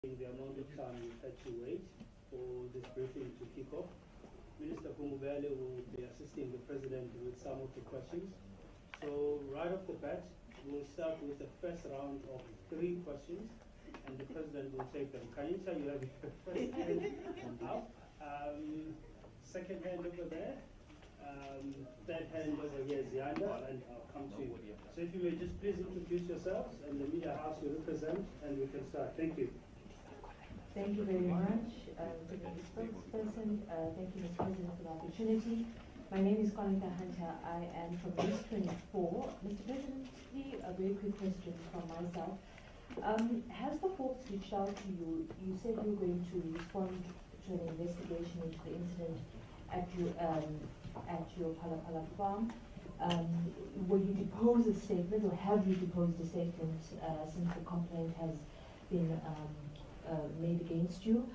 The amount of time we've had to wait for this briefing to kick off. Minister Kumubele will be assisting the President with some of the questions. So right off the bat, we'll start with the first round of 3 questions, and the President will take them. Kanita, you have your first hand up. Second hand over there. Third hand over here, Zianda, and I'll come to you. So if you may just please introduce yourselves and the media house you represent, and we can start. Thank you. Thank you very much, Deputy Spokesperson. Thank you, Mr. President, for the opportunity. My name is Colin Hunter. I am from News 24. Mr. President, a very quick question from myself. Has the Hawks reached out to you? You said you were going to respond to an investigation into the incident at your Pala farm. Will you depose a statement, or have you deposed a statement since the complaint has been made against you?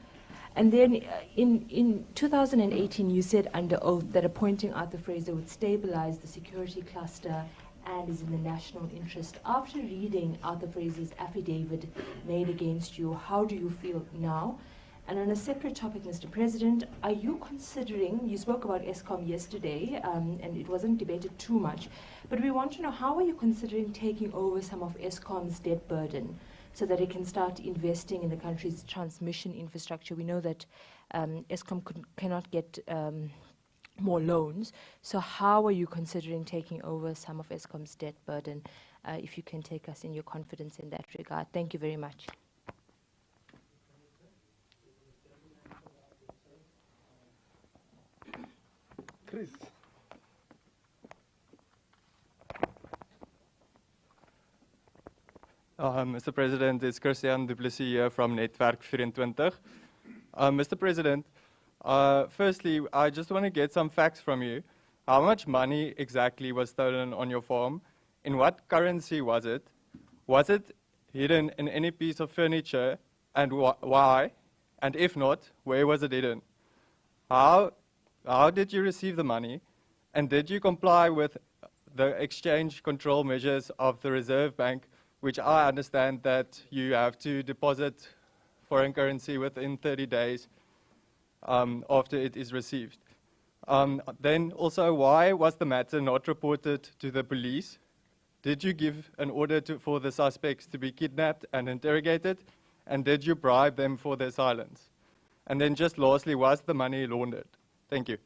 And then in 2018, you said under oath that appointing Arthur Fraser would stabilize the security cluster and is in the national interest. After reading Arthur Fraser's affidavit made against you, how do you feel now? And on a separate topic, Mr. President, are you considering, you spoke about ESCOM yesterday, and it wasn't debated too much, but we want to know, how are you considering taking over some of ESCOM's debt burden so that it can start investing in the country's transmission infrastructure? We know that ESCOM cannot get more loans. So how are you considering taking over some of ESCOM's debt burden? If you can take us in your confidence in that regard. Thank you very much. Chris. Mr. President, it's Christian Duplessis here from Netwerk 24. Mr. President, firstly, I just want to get some facts from you. How much money exactly was stolen on your farm? In what currency was it? Was it hidden in any piece of furniture, and why? And if not, where was it hidden? How did you receive the money? And did you comply with the exchange control measures of the Reserve Bank, which I understand that you have to deposit foreign currency within 30 days after it is received? Then also, why was the matter not reported to the police? Did you give an order for the suspects to be kidnapped and interrogated? And did you bribe them for their silence? And then just lastly, was the money laundered? Thank you.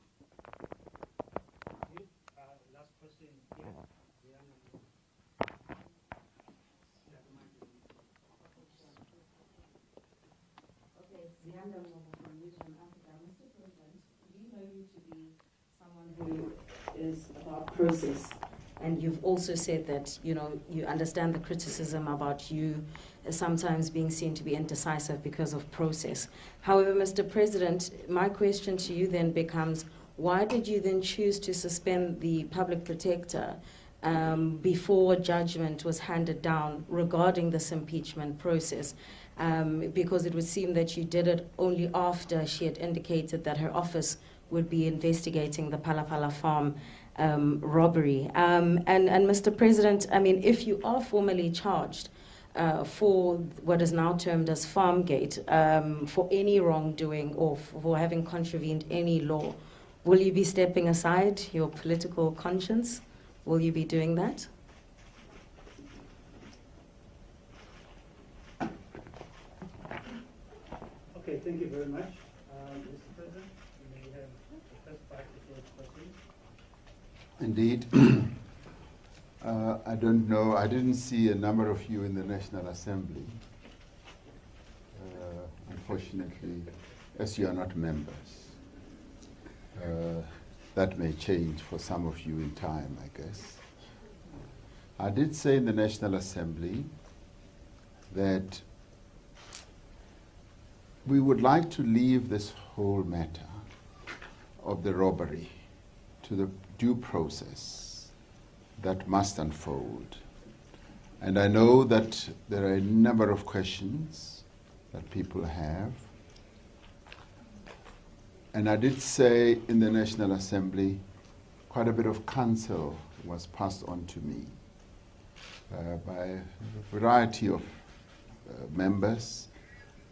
Last question. Okay, Zianda from News from Africa. Mr. President, we know you to be someone who is about process, and you've also said that you understand the criticism about you sometimes being seen to be indecisive because of process. However, Mr. President, my question to you then becomes, why did you then choose to suspend the public protector before judgment was handed down regarding this impeachment process? Because it would seem that you did it only after she had indicated that her office would be investigating the Pala farm robbery. And Mr. President, I mean, if you are formally charged for what is now termed as Farmgate, for any wrongdoing or for having contravened any law, will you be stepping aside your political conscience? Will you be doing that? Okay, thank you very much. Mr. President, you may have the first part of your questions. Indeed. I don't know, I didn't see a number of you in the National Assembly, unfortunately, as you are not members. That may change for some of you in time, I guess. I did say in the National Assembly that we would like to leave this whole matter of the robbery to the due process that must unfold. And I know that there are a number of questions that people have. And I did say in the National Assembly, quite a bit of counsel was passed on to me by a variety of members,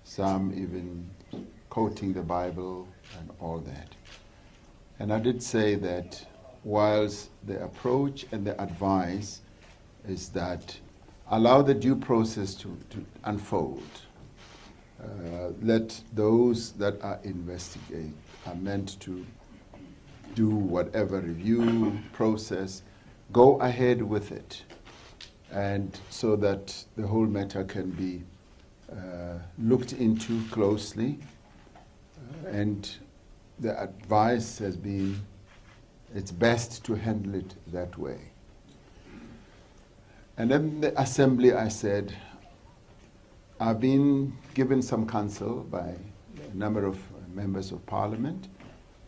some even quoting the Bible and all that. And I did say that whilst the approach and the advice is that allow the due process to unfold. Let those that are meant to do whatever review process, go ahead with it, and so that the whole matter can be looked into closely. And the advice has been it's best to handle it that way. And then the assembly, I said, I've been given some counsel by a number of members of parliament,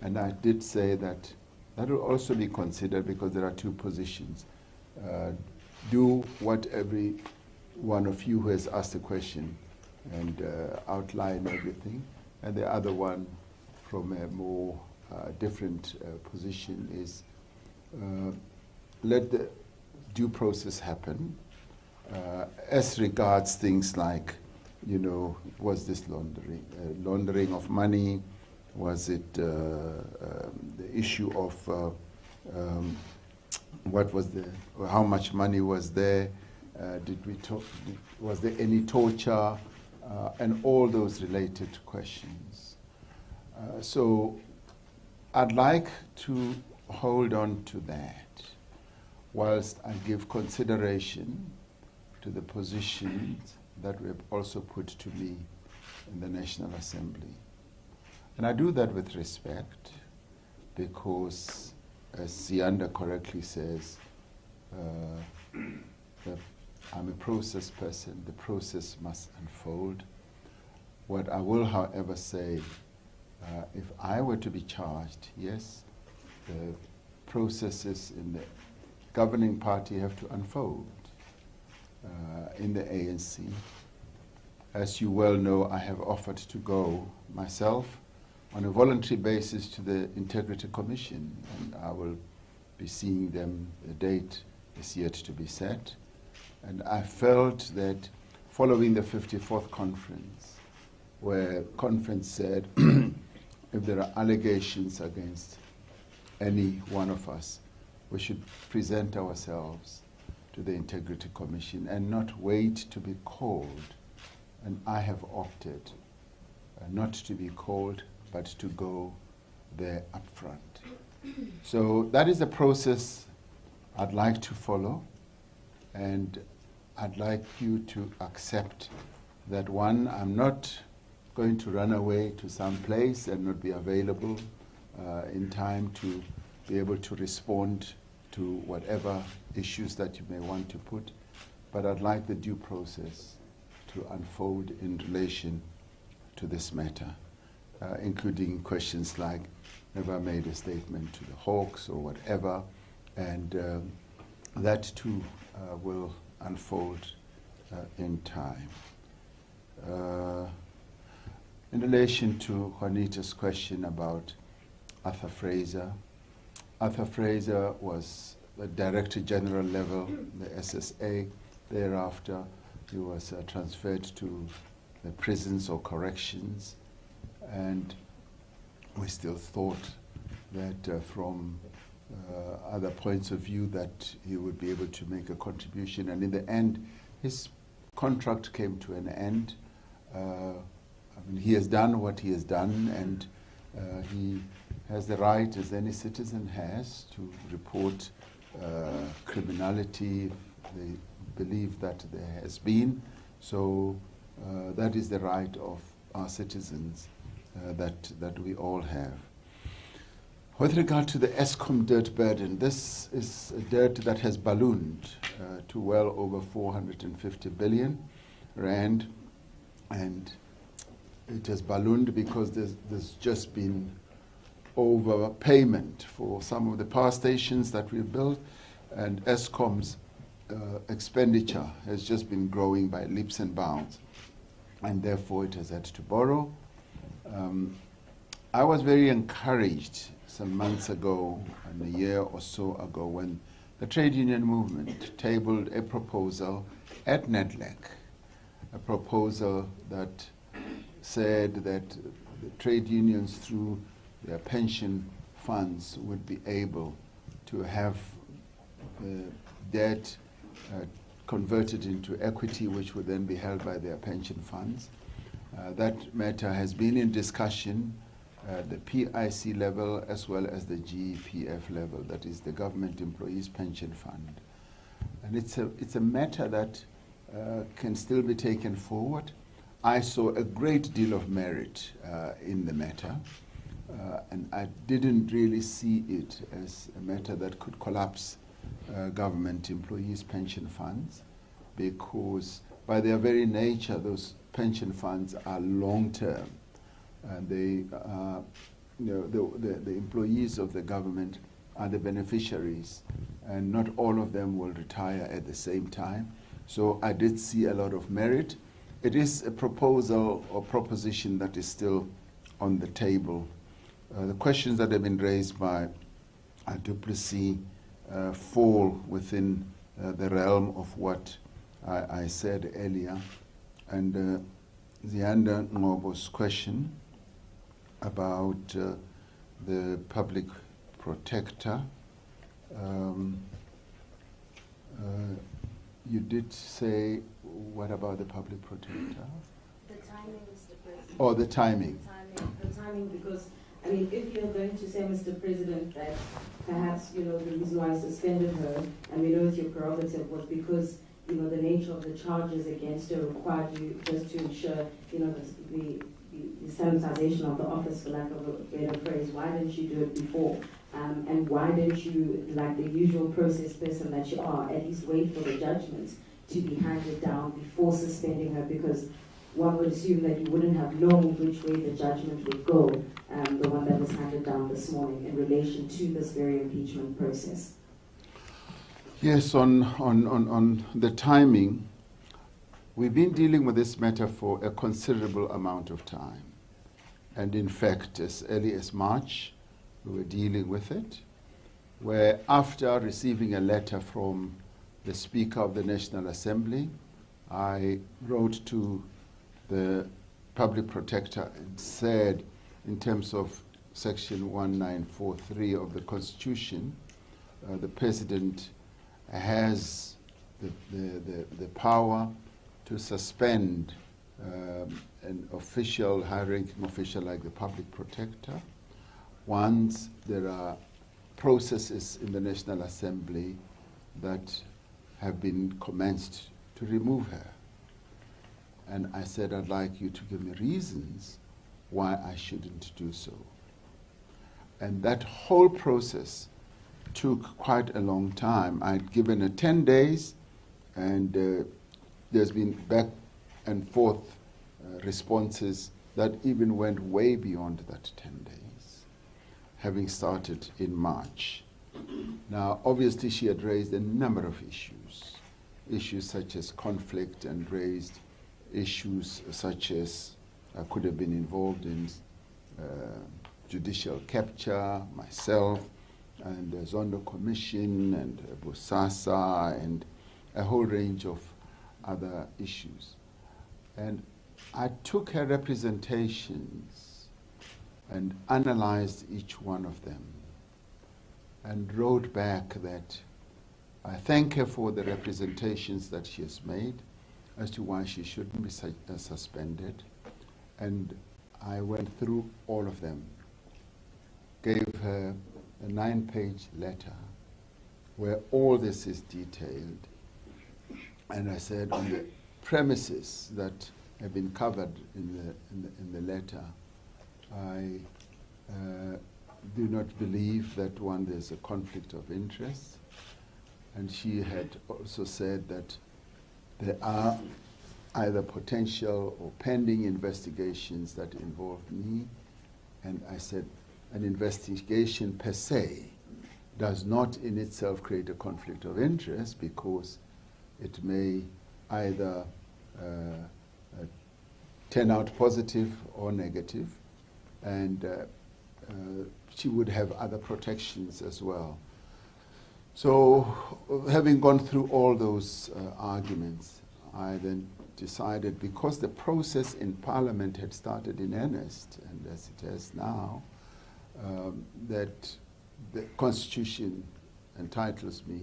and I did say that that will also be considered because there are two positions. Do what every one of you who has asked a question and outline everything, and the other one from a more different position is let the due process happen as regards things like, you know, was this laundering of money? Was it the issue of what was how much money was there? Was there any torture? And all those related questions. So I'd like to hold on to that whilst I give consideration to the positions that were also put to me in the National Assembly. And I do that with respect because, as Sianda correctly says, that I'm a process person. The process must unfold. What I will, however, say, if I were to be charged, yes, the processes in the governing party have to unfold in the ANC. As you well know, I have offered to go myself on a voluntary basis to the Integrity Commission, and I will be seeing them. The date is yet to be set. And I felt that following the 54th conference, where conference said if there are allegations against any one of us, we should present ourselves to the Integrity Commission and not wait to be called. And I have opted not to be called, but to go there up front. So that is the process I'd like to follow, and I'd like you to accept that, one, I'm not going to run away to some place and not be available in time to be able to respond to whatever issues that you may want to put, but I'd like the due process to unfold in relation to this matter, including questions like, have I made a statement to the Hawks or whatever, and that too will unfold in time. In relation to Juanita's question about Arthur Fraser was the Director General level, the SSA. Thereafter, he was transferred to the prisons or corrections, and we still thought that from other points of view that he would be able to make a contribution, and in the end his contract came to an end. I mean, he has done what he has done, and he has the right, as any citizen has, to report criminality if they believe that there has been. So that is the right of our citizens that we all have. With regard to the Eskom dirt burden, this is a dirt that has ballooned to well over 450 billion rand, and it has ballooned because there's just been overpayment for some of the power stations that we've built, and Eskom's expenditure has just been growing by leaps and bounds, and therefore it has had to borrow. I was very encouraged some months ago, and a year or so ago, when the trade union movement tabled a proposal at NEDLAC, a proposal that said that the trade unions through their pension funds would be able to have debt converted into equity, which would then be held by their pension funds. That matter has been in discussion at the PIC level as well as the GPF level, that is the Government Employees Pension Fund. And it's a matter that can still be taken forward. I saw a great deal of merit in the matter, and I didn't really see it as a matter that could collapse government employees' pension funds, because by their very nature, those pension funds are long-term, and they, the employees of the government are the beneficiaries, and not all of them will retire at the same time. So I did see a lot of merit. It is a proposal or proposition that is still on the table. The questions that have been raised by du Plessis fall within the realm of what I said earlier. And Zianda Ngobo's question about the public protector, you did say, what about the public protector? The timing, Mr. President. Oh, the timing. The timing, because, I mean, if you're going to say, Mr. President, that perhaps, the reason why I suspended her, and we know it's your prerogative, was because, the nature of the charges against her required you just to ensure, the sanitization of the office, for lack of a better phrase. Why didn't you do it before? And why didn't you, like the usual process person that you are, at least wait for the judgment to be handed down before suspending her? Because one would assume that you wouldn't have known which way the judgment would go, the one that was handed down this morning in relation to this very impeachment process. Yes, on the timing, we've been dealing with this matter for a considerable amount of time. And in fact, as early as March, we were dealing with it, where after receiving a letter from the Speaker of the National Assembly, I wrote to the Public Protector and said, in terms of Section 1943 of the Constitution, the President has the power to suspend an official, high-ranking official like the Public Protector once there are processes in the National Assembly that have been commenced to remove her. And I said, I'd like you to give me reasons why I shouldn't do so. And that whole process took quite a long time. I'd given her 10 days, and there's been back and forth responses that even went way beyond that 10 days, having started in March. Now, obviously, she had raised a number of issues such as conflict, and raised issues such as I could have been involved in judicial capture, myself, and the Zondo Commission, and Bosasa, and a whole range of other issues. And I took her representations and analyzed each one of them, and wrote back that I thank her for the representations that she has made as to why she shouldn't be suspended. And I went through all of them, gave her a 9-page letter where all this is detailed. And I said, on the premises that have been covered in the letter, I do not believe that, one, there's a conflict of interest. And she had also said that there are either potential or pending investigations that involve me. And I said, an investigation per se does not in itself create a conflict of interest, because it may either turn out positive or negative, and she would have other protections as well. So, having gone through all those arguments, I then decided, because the process in Parliament had started in earnest, and as it has now, that the Constitution entitles me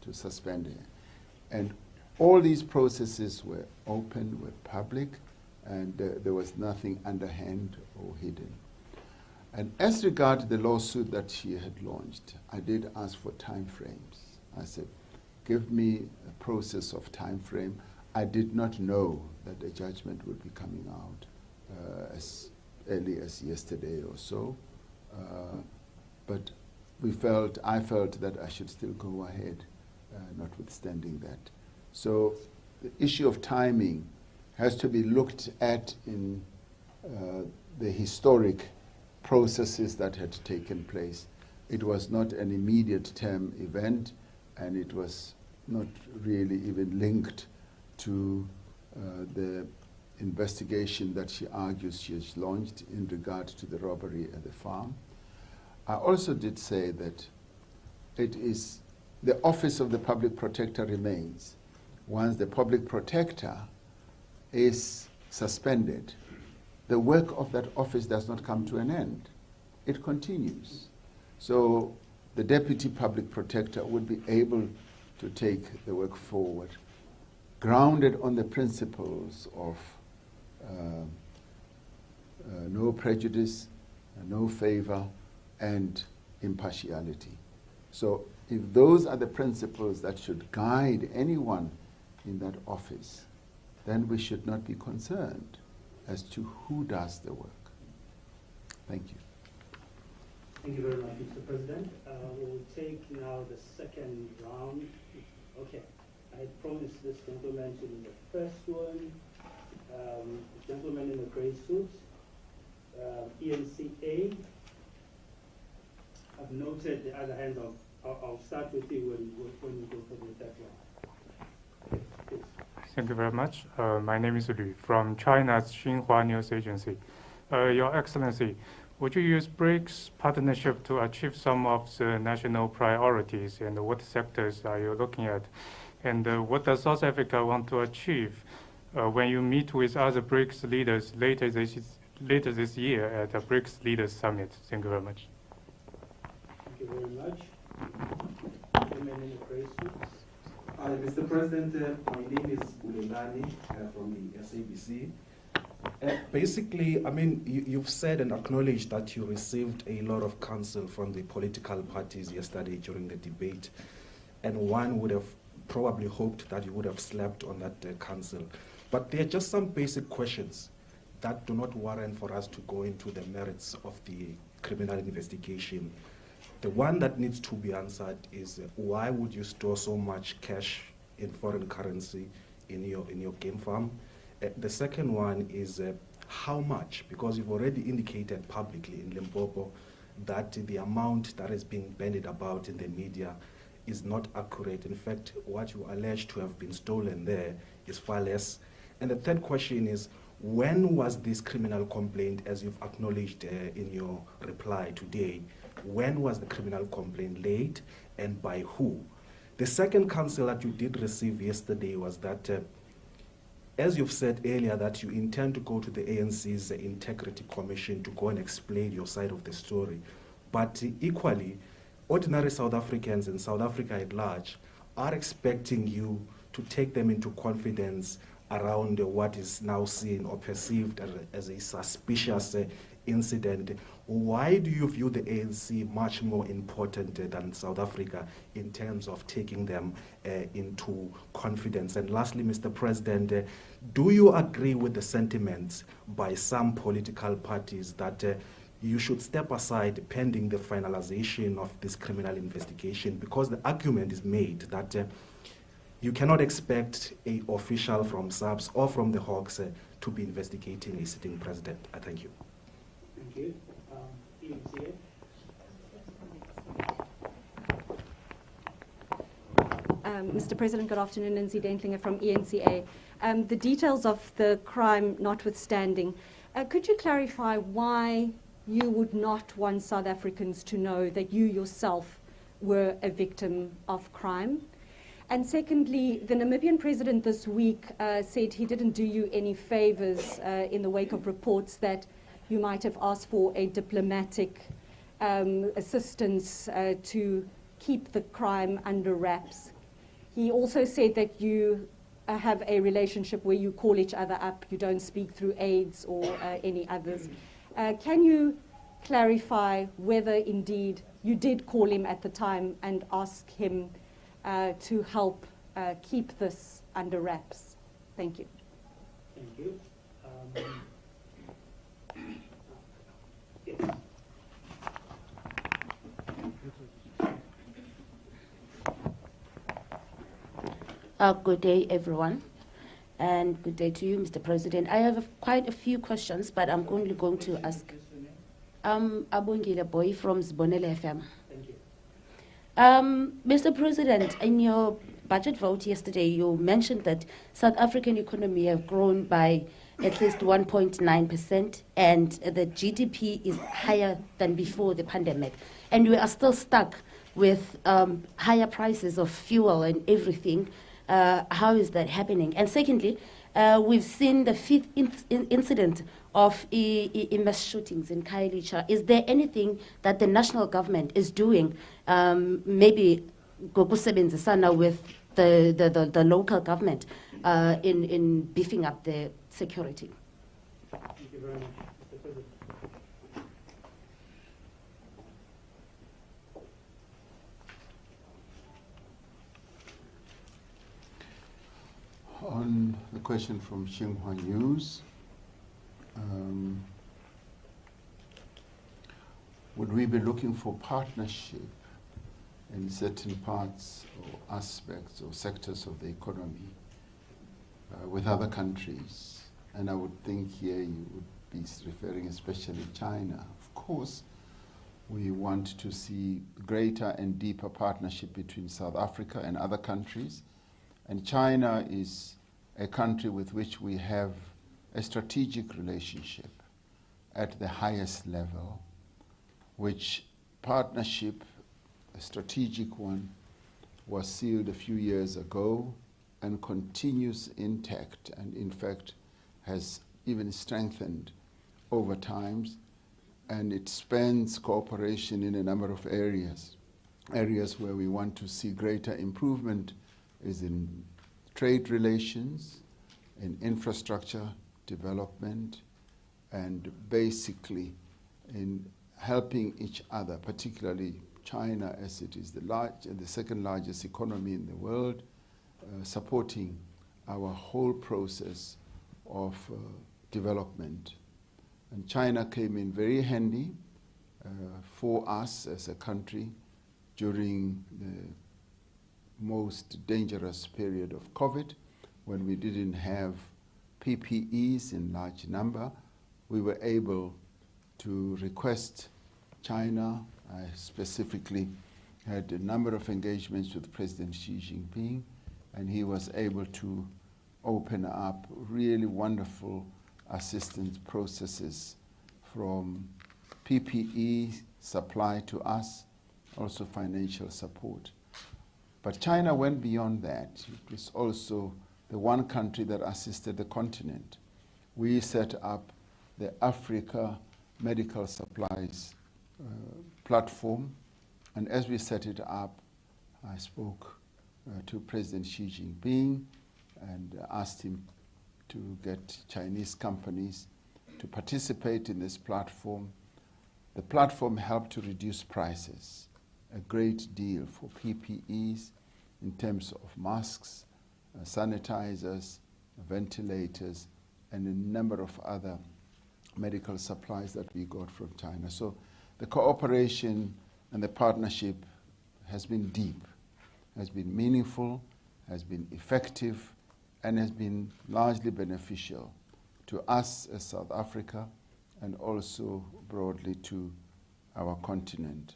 to suspend it. And all these processes were open, were public, and there was nothing underhand or hidden. And as regard the lawsuit that she had launched, I did ask for time frames. I said, give me a process of time frame. I did not know that a judgment would be coming out as early as yesterday or so. But I felt that I should still go ahead, notwithstanding that. So the issue of timing has to be looked at in the historic processes that had taken place. It was not an immediate term event, and it was not really even linked to the investigation that she argues she has launched in regard to the robbery at the farm. I also did say that it is the office of the public protector remains. Once the public protector is suspended, the work of that office does not come to an end. It continues. So the deputy public protector would be able to take the work forward, grounded on the principles of no prejudice, no favor, and impartiality. So if those are the principles that should guide anyone in that office, then we should not be concerned as to who does the work. Thank you. Thank you very much, Mr. President. We'll take now the second round. Okay, I had promised this gentleman to be the first one. The gentleman in the gray suit, ENCA. I've noted the other hands. I'll start with you when you go for the third round. Please. Thank you very much. My name is Lu from China's Xinhua News Agency. Your Excellency, would you use BRICS partnership to achieve some of the national priorities, and what sectors are you looking at? And what does South Africa want to achieve when you meet with other BRICS leaders later this year at the BRICS Leaders Summit? Thank you very much. Thank you very much. Hi, Mr. President. My name is Ulelani from the SABC. Basically, I mean, you've said and acknowledged that you received a lot of counsel from the political parties yesterday during the debate, and one would have probably hoped that you would have slept on that counsel. But there are just some basic questions that do not warrant for us to go into the merits of the criminal investigation. The one that needs to be answered is why would you store so much cash in foreign currency in your game farm? The second one is how much, because you've already indicated publicly in Limpopo that the amount that is being bandied about in the media is not accurate. In fact, what you allege to have been stolen there is far less. And the third question is, when was this criminal complaint, as you've acknowledged in your reply today, when was the criminal complaint laid and by who? The second counsel that you did receive yesterday was that, as you've said earlier, that you intend to go to the ANC's Integrity Commission to go and explain your side of the story. But equally, ordinary South Africans and South Africa at large are expecting you to take them into confidence around what is now seen or perceived as a suspicious incident. Why do you view the ANC much more important than South Africa in terms of taking them into confidence? And lastly, Mr. President, do you agree with the sentiments by some political parties that you should step aside pending the finalization of this criminal investigation? Because the argument is made that you cannot expect an official from SAPS or from the Hawks to be investigating a sitting president. Thank you. Thank you. Mr. President, good afternoon. Lindsay Dentlinger from ENCA. The details of the crime notwithstanding, could you clarify why you would not want South Africans to know that you yourself were a victim of crime? And secondly, the Namibian president this week said he didn't do you any favors in the wake of reports that you might have asked for a diplomatic assistance to keep the crime under wraps. He also said that you have a relationship where you call each other up, you don't speak through aides or any others. Can you clarify whether indeed you did call him at the time and ask him to help keep this under wraps? Thank you. Thank you. Yes. Good day, everyone, and good day to you, Mr. President. I have quite a few questions, but I'm only going to ask. Abongile Boy from Zbonele FM. Thank you. Mr. President, in your budget vote yesterday, you mentioned that South African economy have grown by at least 1.9%, and the GDP is higher than before the pandemic. And we are still stuck with higher prices of fuel and everything. How is that happening? And secondly, we've seen the fifth incident of mass shootings in Khayelitsha. Is there anything that the national government is doing, maybe gokusebenzisana with the local government in beefing up the security? Thank you very much, Mr. President. On the question from Xinhua News, would we be looking for partnership in certain parts or aspects or sectors of the economy with other countries? And I would think here you would be referring especially China. Of course, we want to see greater and deeper partnership between South Africa and other countries. And China is a country with which we have a strategic relationship at the highest level, which partnership, a strategic one, was sealed a few years ago and continues intact, and in fact has even strengthened over times, and it spans cooperation in a number of areas. Areas where we want to see greater improvement is in trade relations, in infrastructure development, and basically in helping each other, particularly China, as it is the second largest economy in the world, supporting our whole process of development. And China came in very handy for us as a country during the most dangerous period of COVID, when we didn't have PPEs in large number. We were able to request China. I specifically had a number of engagements with President Xi Jinping, and he was able to open up really wonderful assistance processes, from PPE supply to us, also financial support. But China went beyond that. It was also the one country that assisted the continent. We set up the Africa Medical Supplies platform, and as we set it up, I spoke to President Xi Jinping and asked him to get Chinese companies to participate in this platform. The platform helped to reduce prices a great deal for PPEs in terms of masks, sanitizers, ventilators, and a number of other medical supplies that we got from China. So the cooperation and the partnership has been deep, has been meaningful, has been effective, and has been largely beneficial to us as South Africa and also broadly to our continent.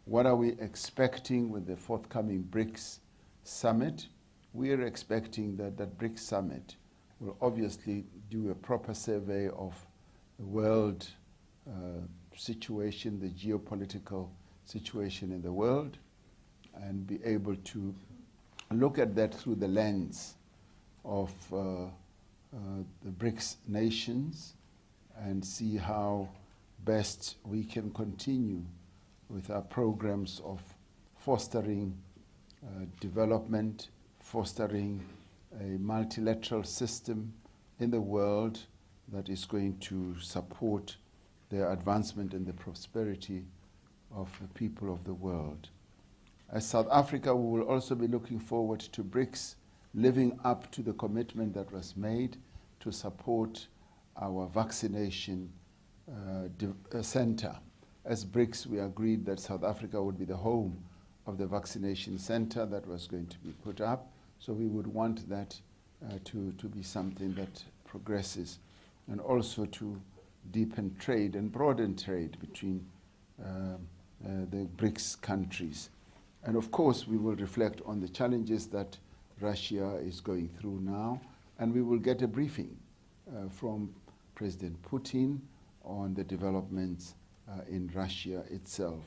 What are we expecting with the forthcoming BRICS summit? We are expecting that that BRICS summit will obviously do a proper survey of the world situation, the geopolitical situation in the world, and be able to look at that through the lens of the BRICS nations and see how best we can continue with our programs of fostering development, fostering a multilateral system in the world that is going to support the advancement and the prosperity of the people of the world. As South Africa, we will also be looking forward to BRICS living up to the commitment that was made to support our vaccination center. As BRICS, we agreed that South Africa would be the home of the vaccination center that was going to be put up. So we would want that to be something that progresses, and also to deepen trade and broaden trade between the BRICS countries. And of course, we will reflect on the challenges that Russia is going through now, and we will get a briefing from President Putin on the developments in Russia itself.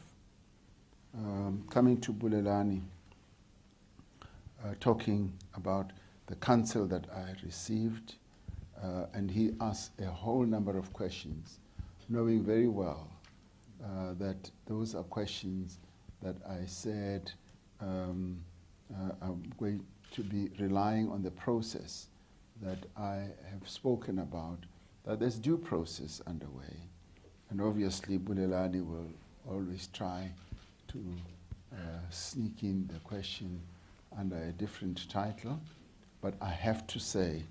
Coming to Bulelani, talking about the counsel that I received, and he asked a whole number of questions, knowing very well that those are questions that I said I'm going to be relying on the process that I have spoken about, that there's due process underway. And obviously, Bulelani will always try to sneak in the question under a different title. But I have to say,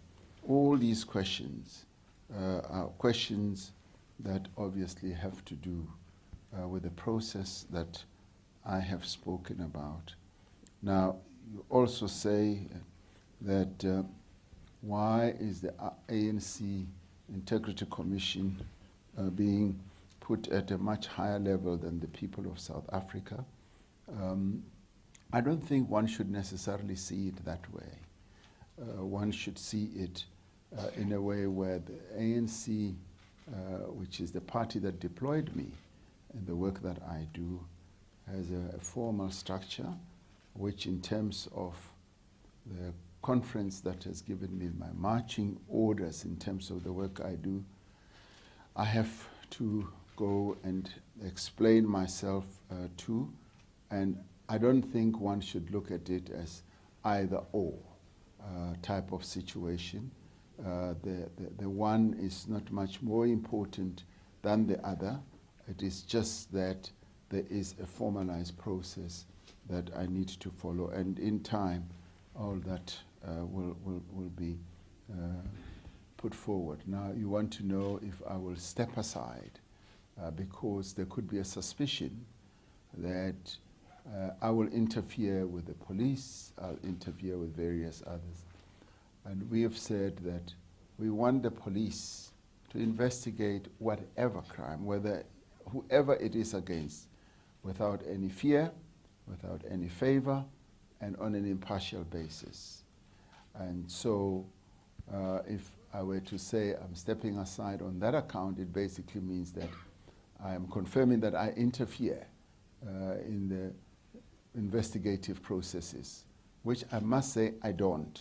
all these questions are questions that obviously have to do with the process that I have spoken about. Now, you also say that why is the ANC Integrity Commission being put at a much higher level than the people of South Africa? I don't think one should necessarily see it that way. One should see it in a way where the ANC, which is the party that deployed me in the work that I do, has a formal structure, which in terms of the conference that has given me my marching orders in terms of the work I do, I have to go and explain myself to, and I don't think one should look at it as either or type of situation. The one is not much more important than the other. It is just that there is a formalized process that I need to follow, and in time, all that will be put forward. Now, you want to know if I will step aside because there could be a suspicion that I will interfere with the police, I'll interfere with various others. And we have said that we want the police to investigate whatever crime, whether whoever it is against, without any fear, without any favor, and on an impartial basis. And so if I were to say I'm stepping aside on that account, it basically means that I am confirming that I interfere in the investigative processes, which I must say I don't.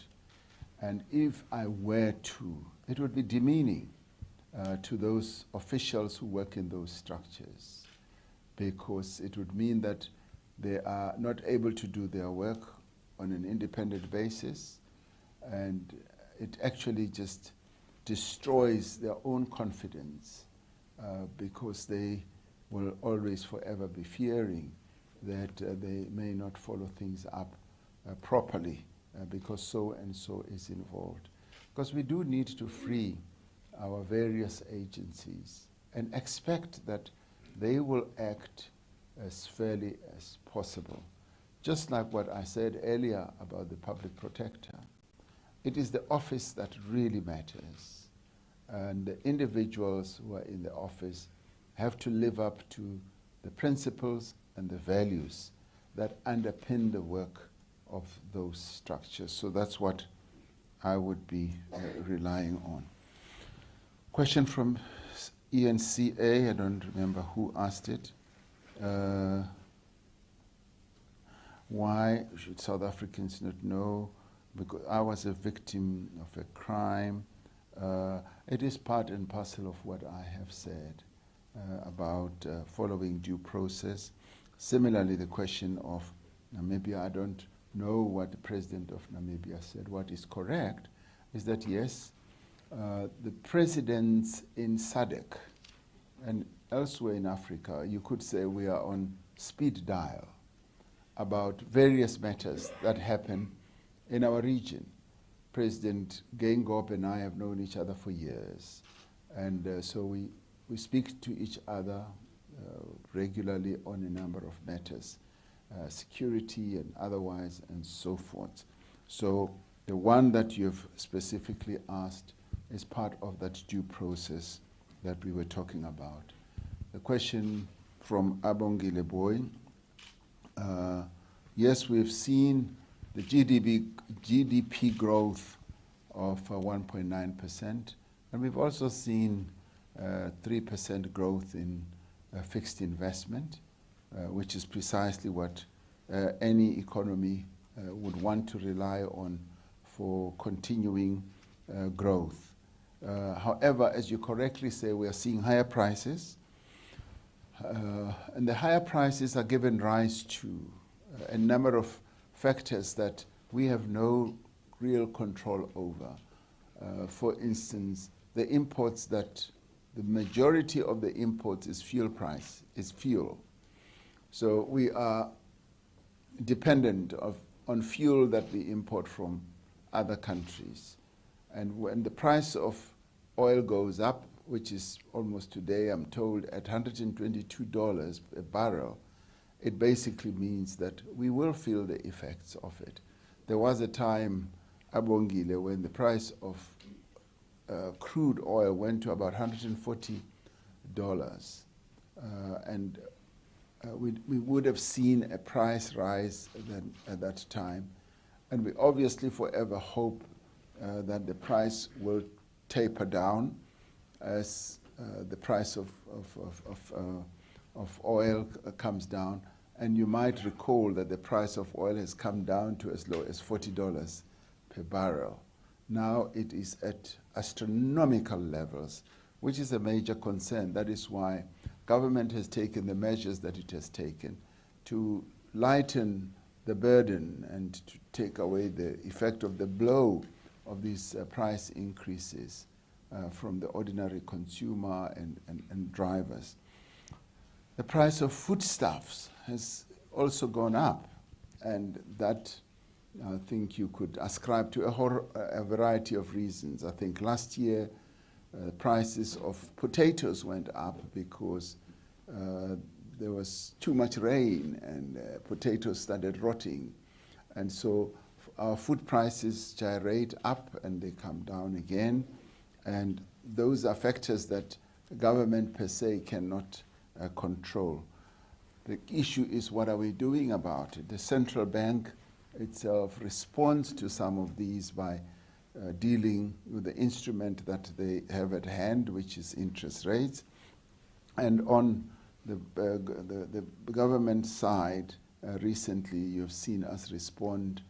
And if I were to, it would be demeaning to those officials who work in those structures, because it would mean that they are not able to do their work on an independent basis, and it actually just destroys their own confidence because they will always forever be fearing that they may not follow things up properly because so and so is involved. Because we do need to free our various agencies and expect that they will act as fairly as possible. Just like what I said earlier about the public protector, it is the office that really matters. And the individuals who are in the office have to live up to the principles and the values that underpin the work of those structures. So that's what I would be relying on. Question from ENCA, I don't remember who asked it. Why should South Africans not know? Because I was a victim of a crime. It is part and parcel of what I have said about following due process. Similarly, the question of Namibia, I don't know what the president of Namibia said. What is correct is that, yes, the presidents in SADC and elsewhere in Africa, you could say we are on speed dial about various matters that happen in our region. President Geingob and I have known each other for years, and so we speak to each other regularly on a number of matters, security and otherwise and so forth. So the one that you've specifically asked is part of that due process that we were talking about. The question from Abongile Boy, yes, we've seen the GDP growth of 1.9%, and we've also seen 3% growth in fixed investment, which is precisely what any economy would want to rely on for continuing growth. However, as you correctly say, we are seeing higher prices, and the higher prices are given rise to a number of factors that we have no real control over. For instance, the imports that the majority of the imports is fuel price, is fuel. So we are dependent on fuel that we import from other countries. And when the price of oil goes up, which is almost today, I'm told, at $122 a barrel, it basically means that we will feel the effects of it. There was a time, Abongile, when the price of crude oil went to about $140, and we would have seen a price rise at that time. And we obviously forever hope that the price will taper down as the price of oil comes down. And you might recall that the price of oil has come down to as low as $40 per barrel. Now it is at astronomical levels, which is a major concern. That is why government has taken the measures that it has taken to lighten the burden and to take away the effect of the blow of these price increases from the ordinary consumer and drivers. The price of foodstuffs has also gone up, and that I think you could ascribe to a variety of reasons. I think last year prices of potatoes went up because there was too much rain and potatoes started rotting. And so our food prices gyrate up and they come down again. And those are factors that government per se cannot control. The issue is, what are we doing about it? The central bank itself responds to some of these by dealing with the instrument that they have at hand, which is interest rates. And on the government side, recently you've seen us respond,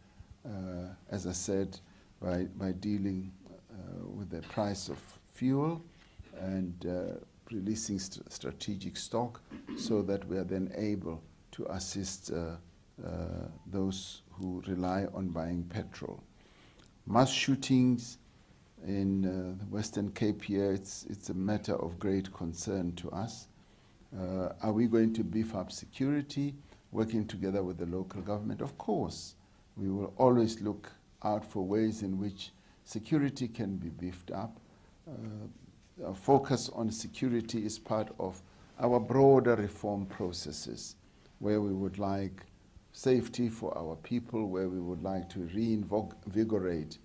as I said, by dealing with the price of fuel and releasing strategic stock so that we are then able to assist those who rely on buying petrol. Mass shootings in the Western Cape here, it's a matter of great concern to us. Are we going to beef up security, working together with the local government? Of course. We will always look out for ways in which security can be beefed up. Our focus on security is part of our broader reform processes, where we would like safety for our people, where we would like to reinvigorate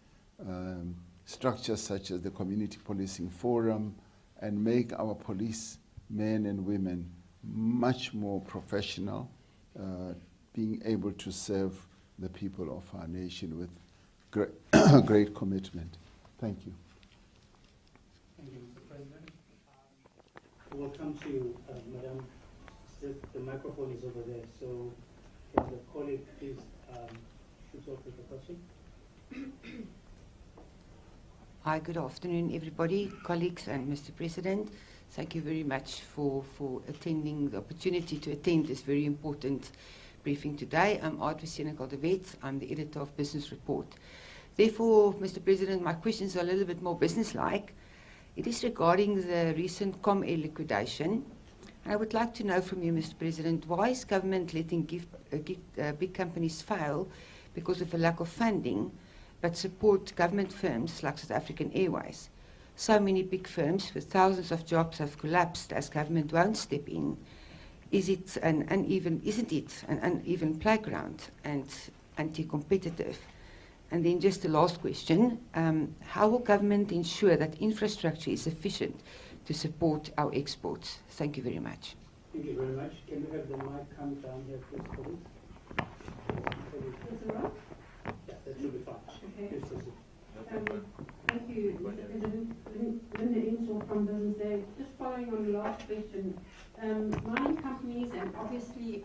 structures such as the Community Policing Forum and make our police men and women much more professional, being able to serve the people of our nation with great commitment. Thank you. Thank you, Mr. President. We'll come to you, Madam. The microphone is over there. So Can the colleague please shoot off with the question? Hi, good afternoon, everybody, colleagues and Mr. President. Thank you very much for attending the opportunity to attend this very important briefing today. I'm de Wet. I'm the editor of Business Report. Therefore, Mr. President, my questions are a little bit more business-like. It is regarding the recent ComAir liquidation. I would like to know from you, Mr. President, why is government letting big companies fail because of a lack of funding, but support government firms like South African Airways? So many big firms with thousands of jobs have collapsed as government won't step in. Isn't it an uneven playground and anti-competitive? And then just the last question, how will government ensure that infrastructure is sufficient to support our exports? Thank you very much. Thank you very much. Can we have the mic come down here, please, colleagues? Is it right? Yeah, that should be fine. Okay. Please proceed. Thank you, Mr. President. Linda Insel from Business Day. Just following on the last question, mining companies and obviously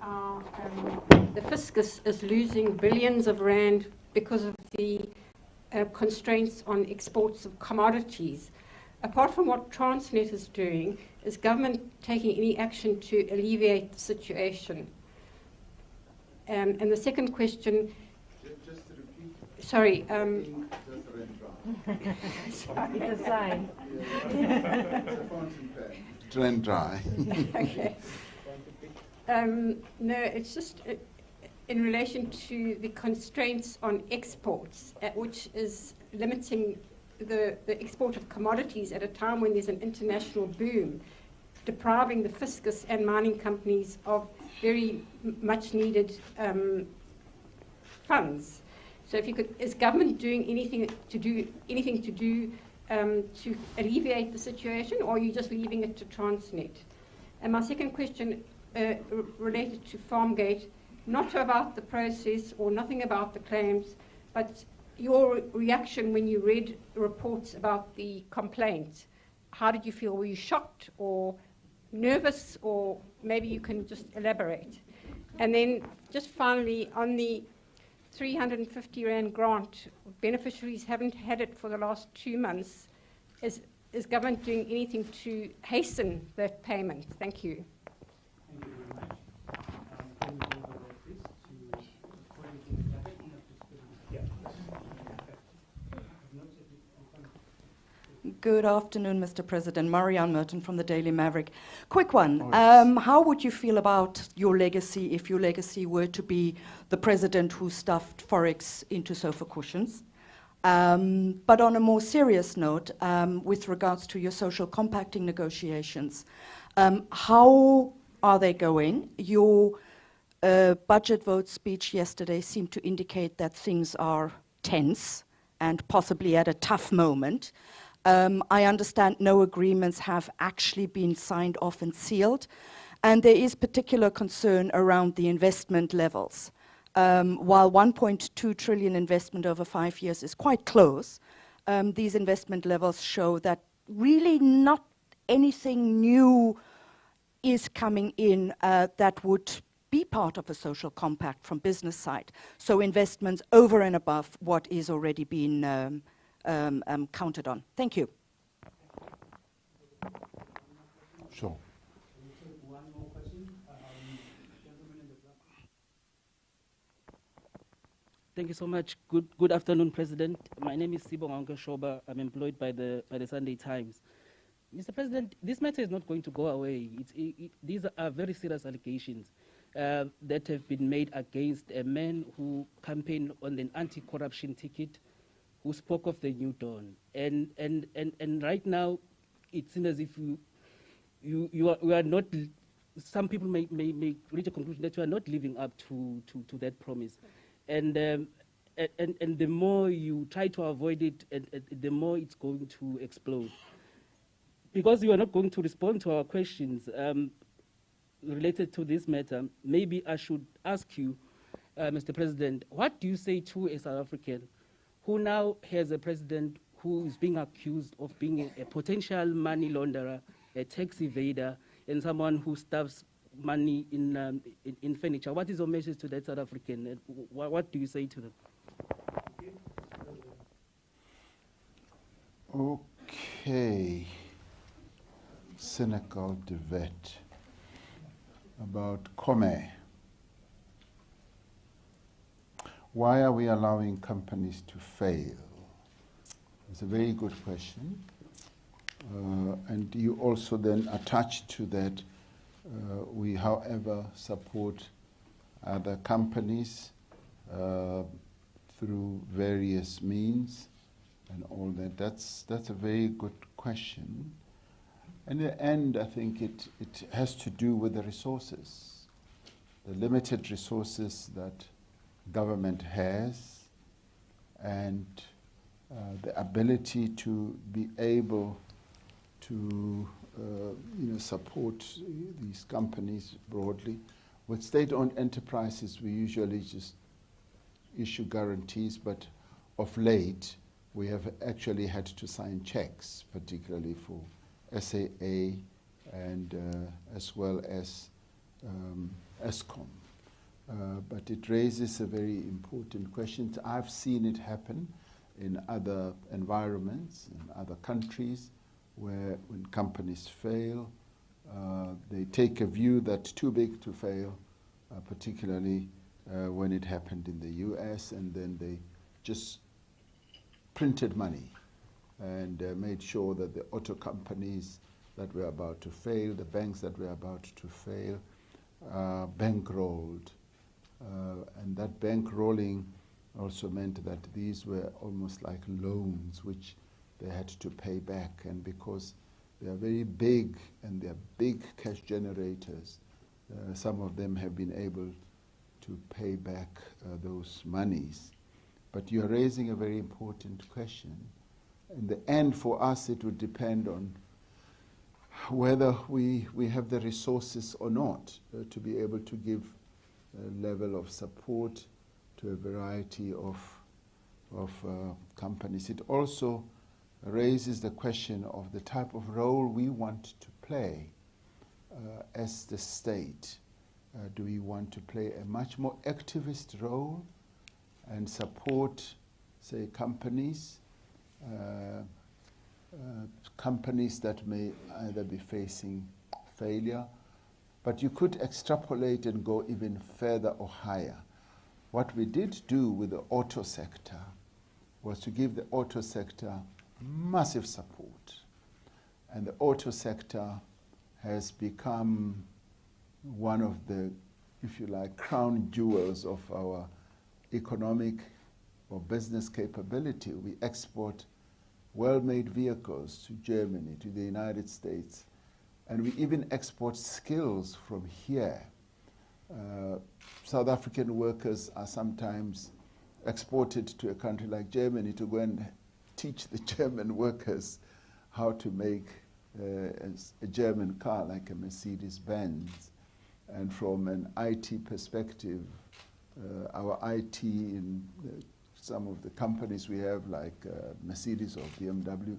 the fiscus is losing billions of rand because of the constraints on exports of commodities. Apart from what Transnet is doing, is government taking any action to alleviate the situation? And the second question... Just to repeat. Sorry. Sorry. It's a sign. Trend dry. Okay. No, it's just in relation to the constraints on exports, which is limiting the export of commodities at a time when there's an international boom, depriving the fiscus and mining companies of very much needed funds. So if you could, is government doing anything to alleviate the situation, or are you just leaving it to Transnet? And my second question related to Farmgate, not about the process or nothing about the claims, but your reaction when you read reports about the complaint. How did you feel? Were you shocked or nervous, or maybe you can just elaborate? And then just finally, on the 350 Rand grant, beneficiaries haven't had it for the last 2 months. Is government doing anything to hasten that payment? Thank you. Thank you very much. Can we go over please to according to the topic? Yeah. Good afternoon, Mr. President. Marianne Merton from the Daily Maverick. Quick one. How would you feel about your legacy if your legacy were to be the president who stuffed Forex into sofa cushions? But on a more serious note, with regards to your social compacting negotiations, how are they going? Your budget vote speech yesterday seemed to indicate that things are tense and possibly at a tough moment. I understand no agreements have actually been signed off and sealed, and there is particular concern around the investment levels. While 1.2 trillion investment over 5 years is quite close, these investment levels show that really not anything new is coming in that would be part of a social compact from business side. So investments over and above what is already been counted on. Thank you. Sure. One more question. Gentleman in the black. Thank you so much. Good afternoon, President. My name is Sibonga Shoba. I'm employed by the Sunday Times. Mr. President, this matter is not going to go away. These are very serious allegations that have been made against a man who campaigned on an anti-corruption ticket, who spoke of the new dawn. And right now, it seems as if you are not, some people may reach a conclusion that you are not living up to that promise. And the more you try to avoid it, the more it's going to explode. Because you are not going to respond to our questions related to this matter, maybe I should ask you, Mr. President, what do you say to a South African who now has a president who is being accused of being a potential money launderer, a tax evader, and someone who stuffs money in furniture. What is your message to that South African? And what do you say to them? Okay. Cynical debate about Come. Why are we allowing companies to fail? It's a very good question. And you also then attach to that, we, however, support other companies through various means and all that. That's a very good question. In the end, I think it has to do with the resources, the limited resources that government has, and the ability to be able to support these companies broadly. With state-owned enterprises, we usually just issue guarantees, but of late, we have actually had to sign checks, particularly for SAA and as well as ESCOM. But it raises a very important question. I've seen it happen in other environments, in other countries, where when companies fail, they take a view that's too big to fail, particularly when it happened in the US, and then they just printed money and made sure that the auto companies that were about to fail, the banks that were about to fail, bankrolled. And that bankrolling also meant that these were almost like loans which they had to pay back. And because they are very big and they are big cash generators, some of them have been able to pay back those monies. But you're raising a very important question. In the end, for us, it would depend on whether we have the resources or not to be able to give a level of support to a variety of companies. It also raises the question of the type of role we want to play as the state. Do we want to play a much more activist role and support, say, companies that may either be facing failure, but you could extrapolate and go even further or higher. What we did do with the auto sector was to give the auto sector massive support. And the auto sector has become one of the, if you like, crown jewels of our economic or business capability. We export well-made vehicles to Germany, to the United States, and we even export skills from here. South African workers are sometimes exported to a country like Germany to go and teach the German workers how to make a German car like a Mercedes-Benz. And from an IT perspective, our IT in some of the companies we have, like Mercedes or BMW,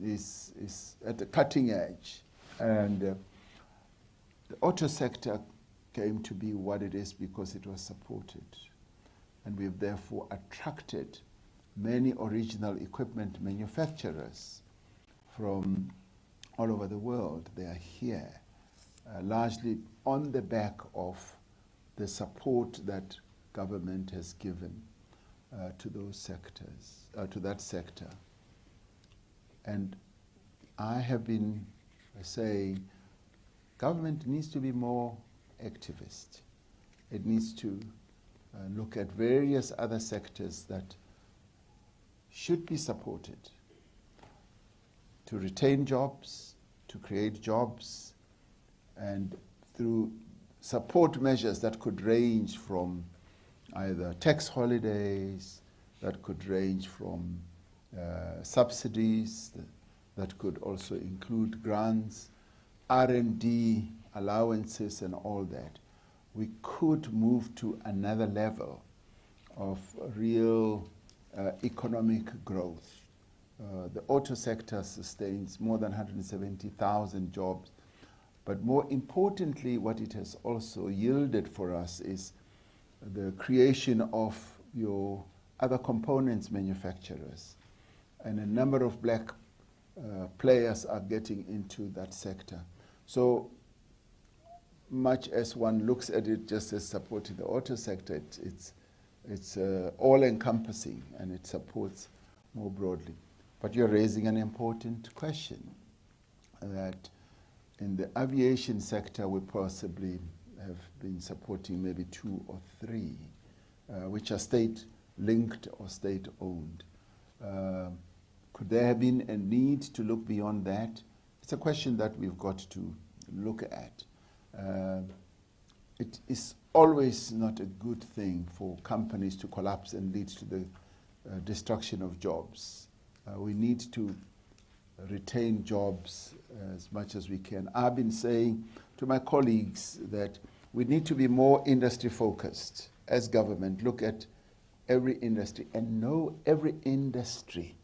is at the cutting edge. And the auto sector came to be what it is because it was supported. And we've therefore attracted many original equipment manufacturers from all over the world. They are here, largely on the back of the support that government has given to those sectors, to that sector. And I have been saying government needs to be more activist. It needs to look at various other sectors that should be supported to retain jobs, to create jobs, and through support measures that could range from either tax holidays, that could range from subsidies, that could also include grants, R&D allowances and all that. We could move to another level of real economic growth. The auto sector sustains more than 170,000 jobs, But more importantly, what it has also yielded for us is the creation of your other components manufacturers. And a number of black players are getting into that sector. So much as one looks at it just as supporting the auto sector, it's all-encompassing, and it supports more broadly. But you're raising an important question, that in the aviation sector we possibly have been supporting maybe 2 or 3, which are state-linked or state-owned. Could there have been a need to look beyond that? It's a question that we've got to look at. It is always not a good thing for companies to collapse and lead to the destruction of jobs. We need to retain jobs as much as we can. I've been saying to my colleagues that we need to be more industry focused as government, look at every industry and know every industry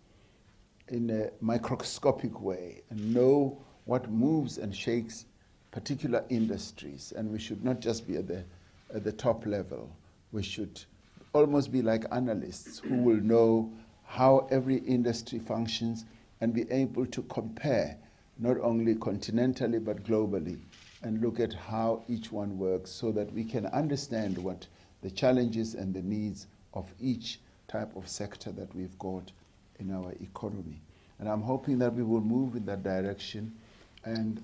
in a microscopic way, and know what moves and shakes particular industries. And we should not just be at the top level. We should almost be like analysts who will know how every industry functions and be able to compare not only continentally but globally, and look at how each one works so that we can understand what the challenges and the needs of each type of sector that we've got in our economy. And I'm hoping that we will move in that direction and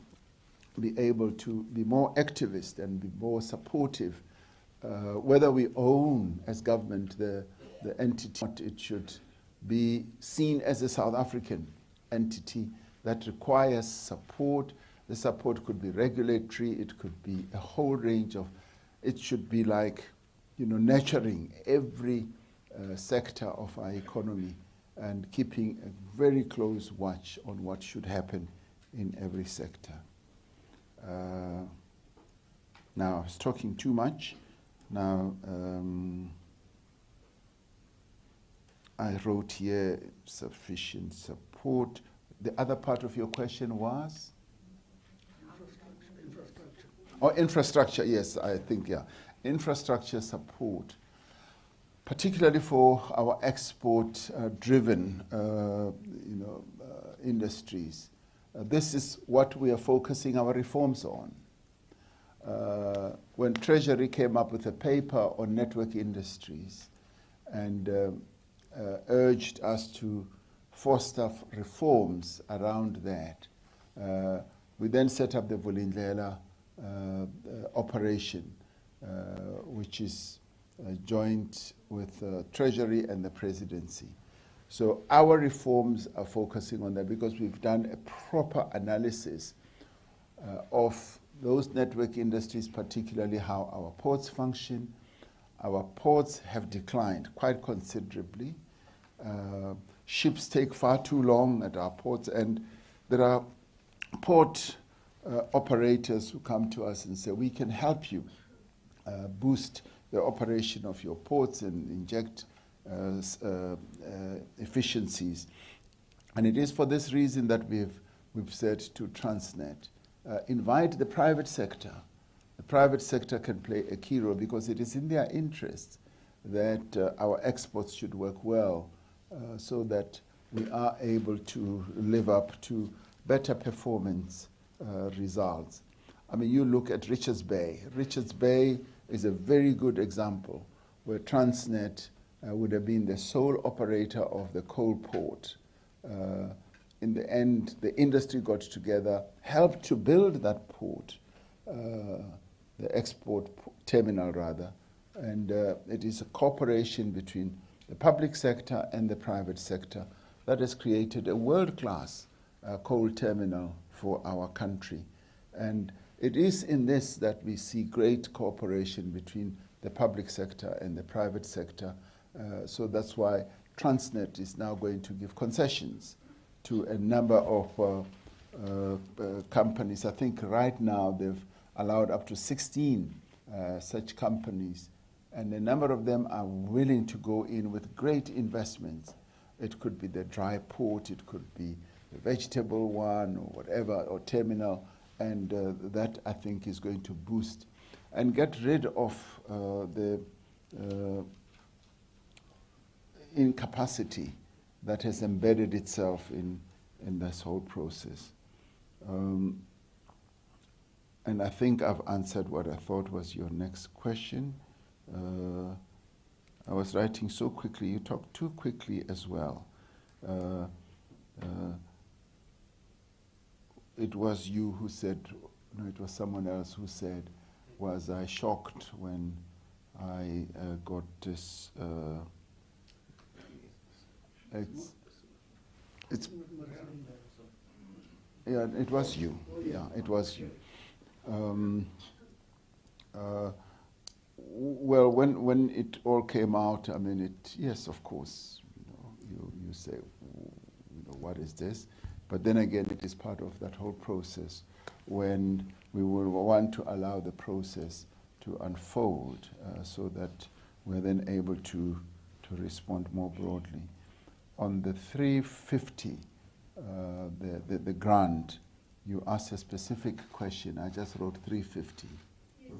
be able to be more activist and be more supportive, whether we own as government the entity. It should be seen as a South African entity that requires support. The support could be regulatory, it could be a whole range of, it should be like, nurturing every sector of our economy and keeping a very close watch on what should happen in every sector. Now, I was talking too much. Now, I wrote here sufficient support. The other part of your question was? Infrastructure, yes, I think, yeah. Infrastructure support, particularly for our export-driven industries. This is what we are focusing our reforms on. When Treasury came up with a paper on network industries and urged us to foster reforms around that, we then set up the Vulindlela operation, which is joint with Treasury and the Presidency. So our reforms are focusing on that because we've done a proper analysis of those network industries, particularly how our ports function. Our ports have declined quite considerably. Ships take far too long at our ports, and there are port operators who come to us and say, we can help you boost the operation of your ports and inject efficiencies. And it is for this reason that we've said to Transnet, invite the private sector. The private sector can play a key role because it is in their interest that our exports should work well so that we are able to live up to better performance results. I mean, you look at Richards Bay. Richards Bay is a very good example where Transnet would have been the sole operator of the coal port. In the end, the industry got together, helped to build that port, the export terminal rather, and it is a cooperation between the public sector and the private sector that has created a world-class coal terminal for our country. And it is in this that we see great cooperation between the public sector and the private sector. So that's why Transnet is now going to give concessions to a number of companies. I think right now they've allowed up to 16 such companies, and a number of them are willing to go in with great investments. It could be the dry port, it could be the vegetable one or whatever, or terminal, And that, I think, is going to boost and get rid of the incapacity that has embedded itself in this whole process. And I think I've answered what I thought was your next question. I was writing so quickly, you talked too quickly as well. It was you who said, no, it was someone else who said, was I shocked when I got this, yeah, it was you. Yeah, it was you. Well, when it all came out, I mean, yes, of course, you say, what is this? But then again, it is part of that whole process when we will want to allow the process to unfold so that we're then able to respond more broadly. On the 350, the grant, you asked a specific question. I just wrote 350. Yes,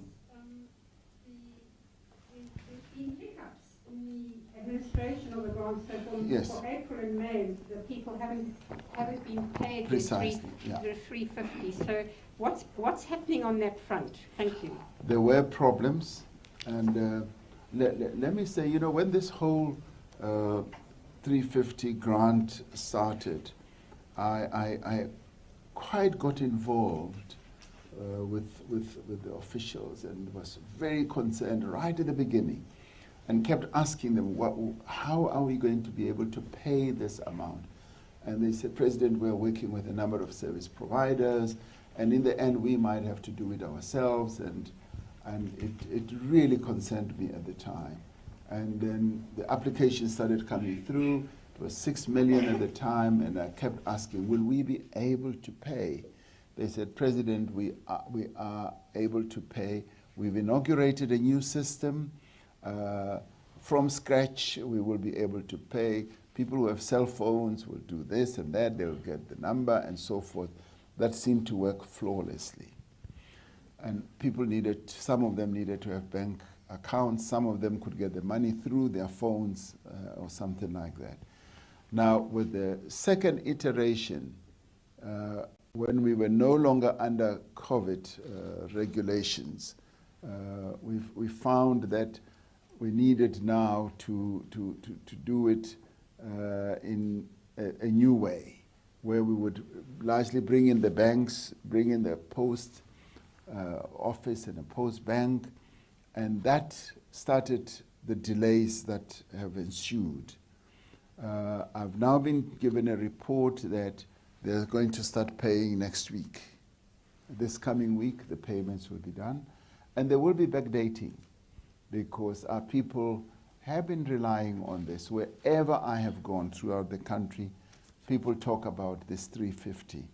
the hiccups in the administration of the grants, so for April and May, the people haven't been paid the 350. So what's happening on that front? Thank you. There were problems, and let me say, when this whole 350 grant started, I quite got involved with the officials and was very concerned right at the beginning and kept asking them, how are we going to be able to pay this amount? And they said, President, we're working with a number of service providers, and in the end we might have to do it ourselves, and it really concerned me at the time. And then the application started coming through. It was 6 million at the time, and I kept asking, will we be able to pay? They said, President, we are able to pay. We've inaugurated a new system. From scratch, we will be able to pay. People who have cell phones will do this and that. They'll get the number and so forth. That seemed to work flawlessly. And people some of them needed to have bank accounts. Some of them could get the money through their phones or something like that. Now, with the second iteration, when we were no longer under COVID regulations, we found that we needed now to do it in a new way, where we would largely bring in the banks, bring in the post office and a post bank, and that started the delays that have ensued. I've now been given a report that they're going to start paying next week. This coming week, the payments will be done. And there will be backdating because our people have been relying on this. Wherever I have gone throughout the country, people talk about this 350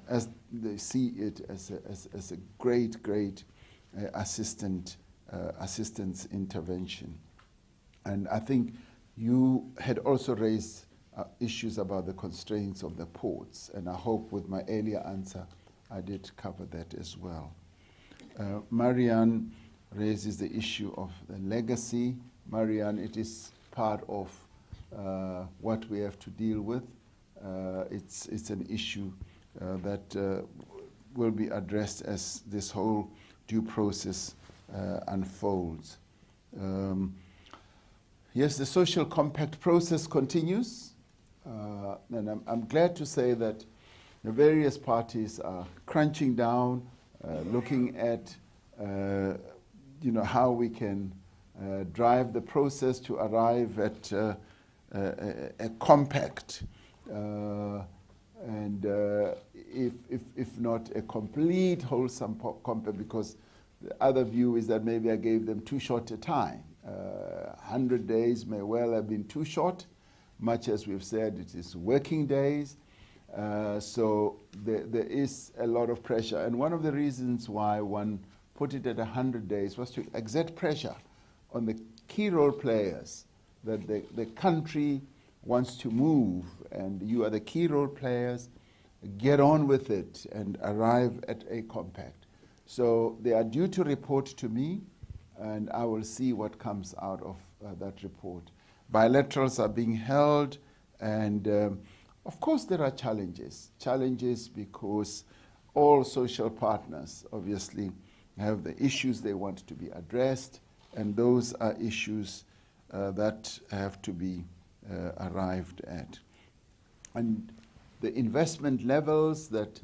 as they see it as a great assistance intervention. And I think you had also raised issues about the constraints of the ports, and I hope with my earlier answer I did cover that as well. Marianne raises the issue of the legacy. Marianne, it is part of what we have to deal with. It's an issue that will be addressed as this whole due process unfolds. Yes, the social compact process continues, and I'm glad to say that the various parties are crunching down, looking at how we can drive the process to arrive at a compact, and if not a complete wholesome compact, because the other view is that maybe I gave them too short a time. 100 days may well have been too short, much as we've said it is working days. So there is a lot of pressure. And one of the reasons why one put it at 100 days was to exert pressure on the key role players, that the country wants to move, and you are the key role players, get on with it and arrive at a compact. So they are due to report to me, and I will see what comes out of that report. Bilaterals are being held, and of course there are challenges. Challenges because all social partners obviously have the issues they want to be addressed, and those are issues that have to be arrived at. And the investment levels, that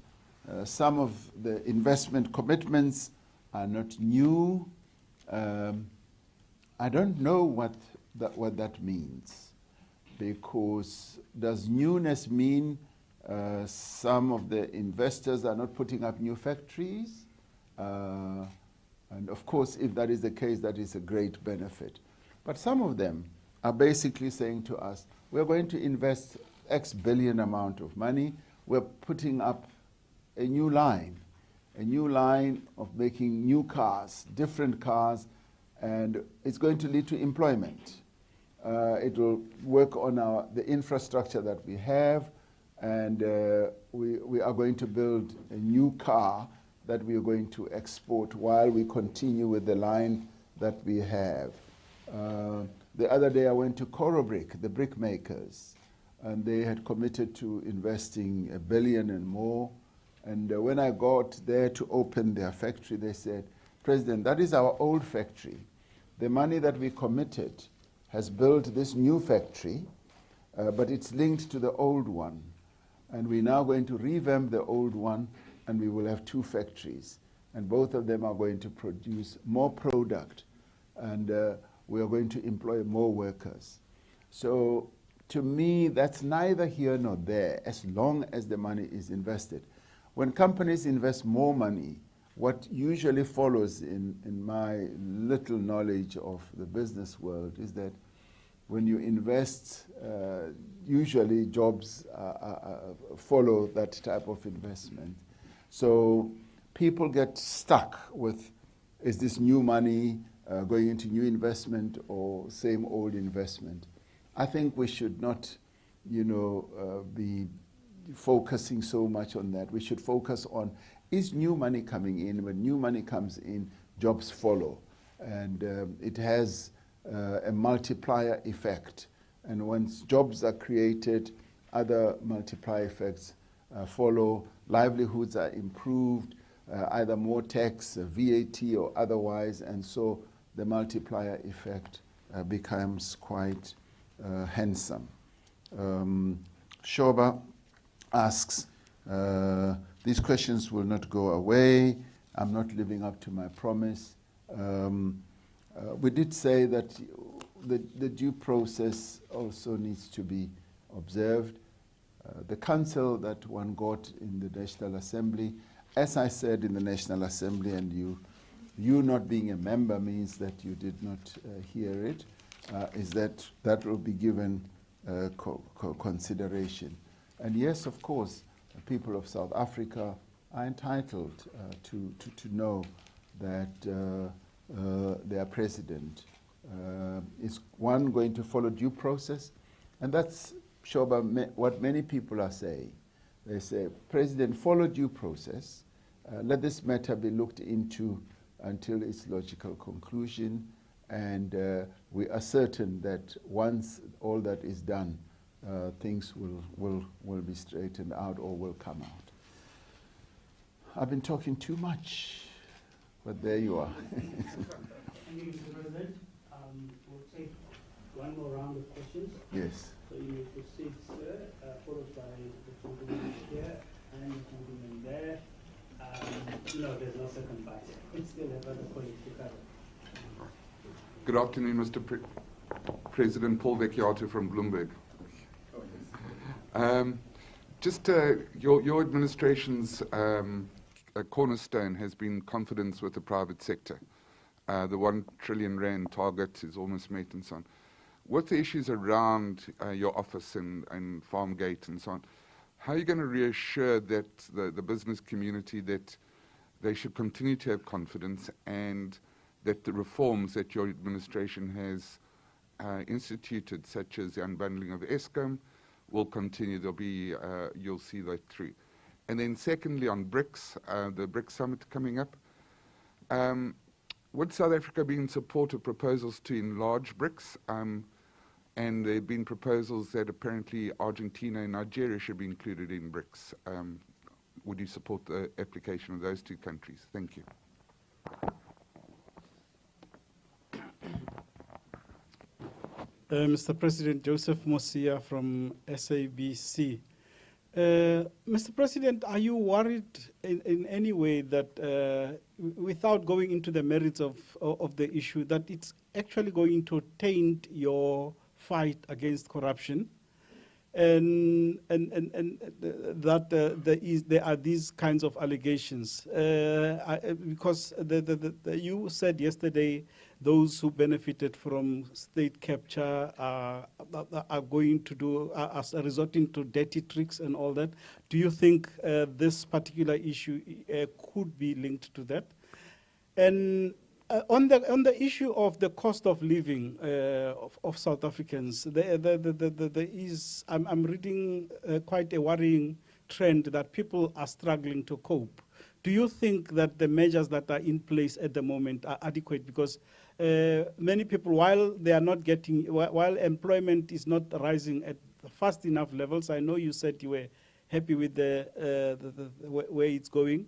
some of the investment commitments are not new. I don't know what that means, because does newness mean some of the investors are not putting up new factories? And of course, if that is the case, that is a great benefit. But some of them are basically saying to us, we're going to invest X billion amount of money. We're putting up a new line of making new cars, different cars, and it's going to lead to employment. It will work on the infrastructure that we have, and we are going to build a new car that we are going to export while we continue with the line that we have. The other day I went to Corobrick, the brick makers, and they had committed to investing $1 billion and more. And when I got there to open their factory, they said, President, that is our old factory. The money that we committed has built this new factory, but it's linked to the old one. And we're now going to revamp the old one, and we will have 2 factories. And both of them are going to produce more product, and we are going to employ more workers. So to me, that's neither here nor there, as long as the money is invested. When companies invest more money, what usually follows in my little knowledge of the business world is that when you invest, usually jobs follow that type of investment. So people get stuck with, is this new money going into new investment or same old investment? I think we should not, be focusing so much on that. We should focus on, is new money coming in? When new money comes in, jobs follow. And it has a multiplier effect. And once jobs are created, other multiplier effects follow. Livelihoods are improved, either more tax, VAT, or otherwise. And so the multiplier effect becomes quite handsome. Shoba asks, these questions will not go away. I'm not living up to my promise. We did say that the due process also needs to be observed. The counsel that one got in the National Assembly, as I said in the National Assembly, and you not being a member means that you did not hear it, is that will be given consideration. And yes, of course, the people of South Africa are entitled to know that their president is, one, going to follow due process, and that's, Shoba, what many people are saying. They say, President, follow due process, let this matter be looked into until its logical conclusion, and we are certain that once all that is done, things will be straightened out or will come out. I've been talking too much, but there you are. Thank you, Mr. President. We'll take one more round of questions. Yes. So you may proceed, sir, followed by the gentleman here and the gentleman there. There's no second bite. We still have other colleagues to cover. Good afternoon, Mr. President. Paul Vecchiato from Bloomberg. Your administration's cornerstone has been confidence with the private sector. The 1 trillion rand target is almost met and so on. With the issues around your office and Farmgate and so on, how are you going to reassure that the business community that they should continue to have confidence and that the reforms that your administration has instituted, such as the unbundling of Eskom, will continue? There'll be, you'll see that through. And then secondly, on BRICS, the BRICS summit coming up, would South Africa be in support of proposals to enlarge BRICS? And there have been proposals that apparently Argentina and Nigeria should be included in BRICS. Would you support the application of those two countries? Thank you. Mr. President, Joseph Mosia from SABC. Mr. President, are you worried in any way that, without going into the merits of the issue, that it's actually going to taint your fight against corruption, and that there are these kinds of allegations? Because you said yesterday those who benefited from state capture are going to do, are resorting to dirty tricks and all that. Do you think this particular issue could be linked to that? And on the issue of the cost of living of South Africans, I'm reading quite a worrying trend that people are struggling to cope. Do you think that the measures that are in place at the moment are adequate? Because many people, while they are not getting, while employment is not rising at fast enough levels, I know you said you were happy with the way it's going,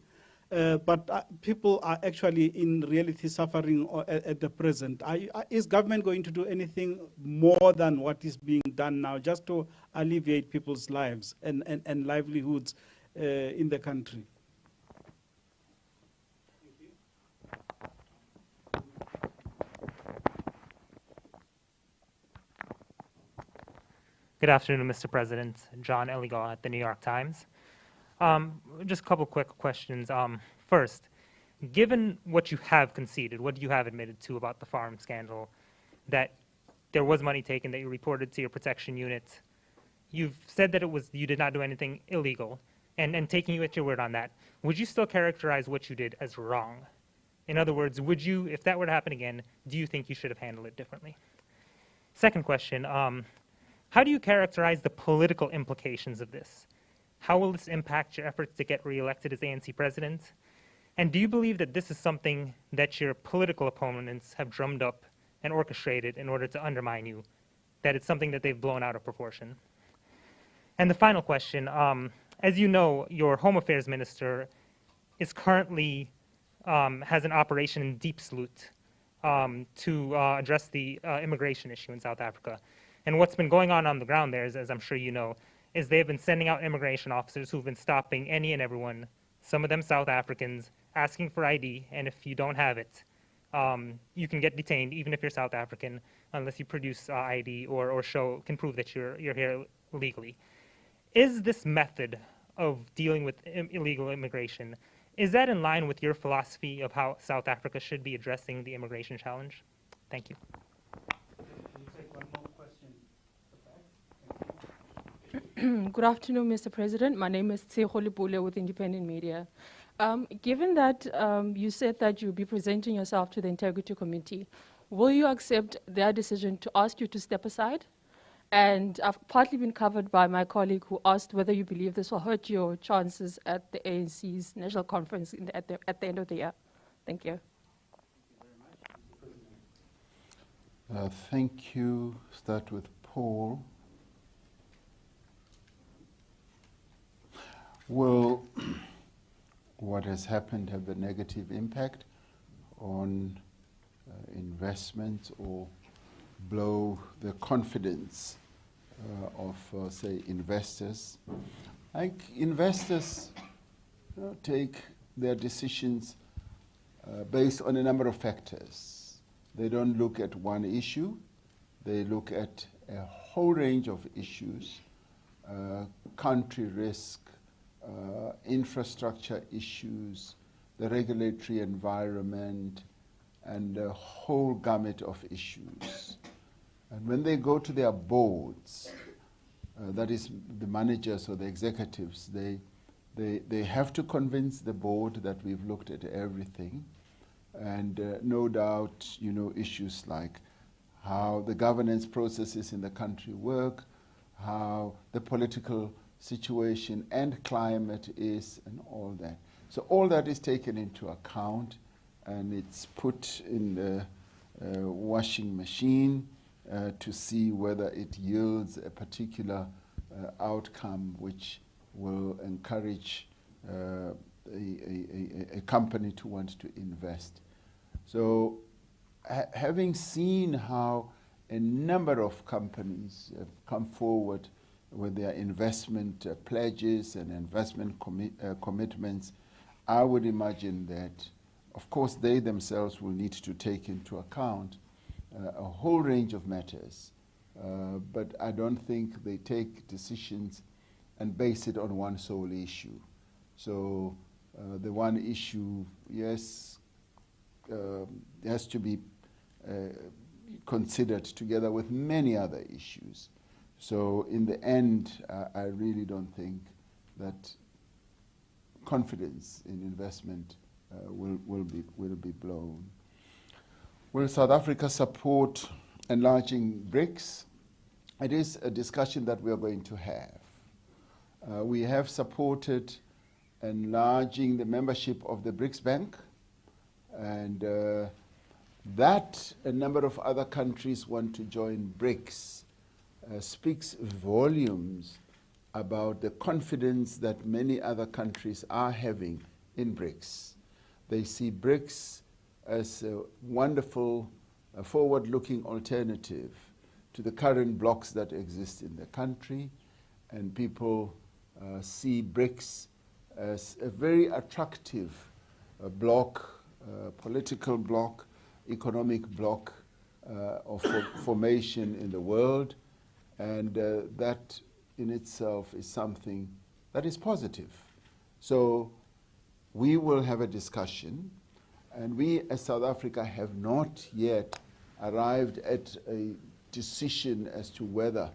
but people are actually in reality suffering at the present. Is government going to do anything more than what is being done now just to alleviate people's lives and livelihoods in the country? Good afternoon, Mr. President. John Eligal at the New York Times. Just a couple quick questions. First, given what you have conceded, what you have admitted to about the farm scandal, that there was money taken, that you reported to your protection unit, you've said that you did not do anything illegal, and taking you at your word on that, would you still characterize what you did as wrong? In other words, would you, if that were to happen again, do you think you should have handled it differently? Second question, how do you characterize the political implications of this? How will this impact your efforts to get reelected as ANC president? And do you believe that this is something that your political opponents have drummed up and orchestrated in order to undermine you, that it's something that they've blown out of proportion? And the final question, as you know, your Home Affairs Minister is currently, has an operation in Deep Sloot to address the immigration issue in South Africa. And what's been going on the ground there, is, as I'm sure you know, is they've been sending out immigration officers who've been stopping any and everyone, some of them South Africans, asking for ID, and if you don't have it, you can get detained, even if you're South African, unless you produce ID or can prove that you're here legally. Is this method of dealing with illegal immigration, is that in line with your philosophy of how South Africa should be addressing the immigration challenge? Thank you. Good afternoon, Mr. President. My name is Cyril with Independent Media. Given that you said that you'll be presenting yourself to the Integrity Committee, will you accept their decision to ask you to step aside? And I've partly been covered by my colleague who asked whether you believe this will hurt your chances at the ANC's national conference at the end of the year. Thank you. Thank you. Start with Paul. Will what has happened have a negative impact on investment or blow the confidence of, say, investors? I think investors take their decisions based on a number of factors. They don't look at one issue. They look at a whole range of issues, country risk, infrastructure issues, the regulatory environment, and a whole gamut of issues. And when they go to their boards, that is the managers or the executives, they have to convince the board that we've looked at everything. And no doubt, you know, issues like how the governance processes in the country work, how the political situation and climate is and all that. So all that is taken into account, and it's put in the washing machine to see whether it yields a particular outcome which will encourage a company to want to invest. So having seen how a number of companies have come forward with their investment pledges and investment commitments, I would imagine that, of course, they themselves will need to take into account a whole range of matters, but I don't think they take decisions and base it on one sole issue. So the one issue, yes, has to be considered together with many other issues. So in the end, I really don't think that confidence in investment will be blown. Will South Africa support enlarging BRICS? It is a discussion that we are going to have. We have supported enlarging the membership of the BRICS Bank, and that a number of other countries want to join BRICS speaks volumes about the confidence that many other countries are having in BRICS. They see BRICS as a wonderful, forward-looking alternative to the current blocks that exist in the country, and people see BRICS as a very attractive bloc, political bloc, economic bloc of formation in the world, and that in itself is something that is positive. So we will have a discussion, and we as South Africa have not yet arrived at a decision as to whether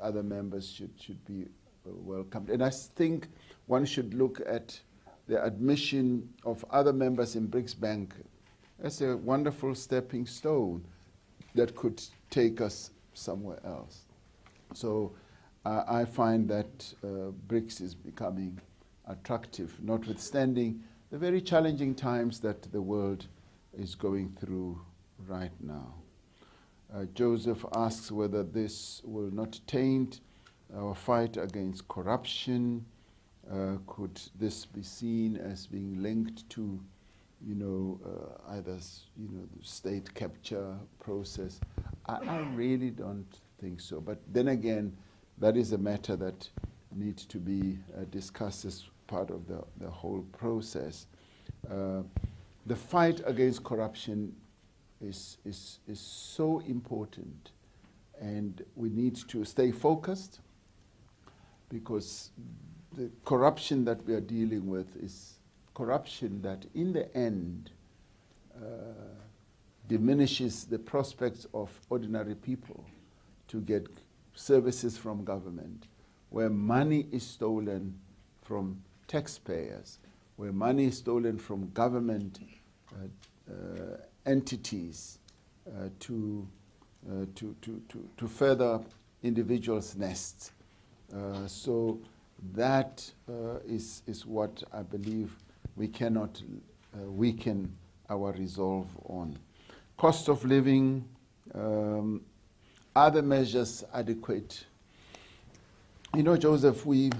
other members should be welcomed. And I think one should look at the admission of other members in BRICS Bank as a wonderful stepping stone that could take us somewhere else. So I find that BRICS is becoming attractive, notwithstanding the very challenging times that the world is going through right now. Joseph asks whether this will not taint our fight against corruption. Could this be seen as being linked to, either the state capture process? I really don't think so. But then again, that is a matter that needs to be discussed as part of the whole process. The fight against corruption is so important, and we need to stay focused, because the corruption that we are dealing with is corruption that in the end diminishes the prospects of ordinary people to get services from government, where money is stolen from taxpayers, where money is stolen from government entities to further individuals' nests. So that is what I believe we cannot weaken our resolve on. Cost of living, are the measures adequate? Joseph, the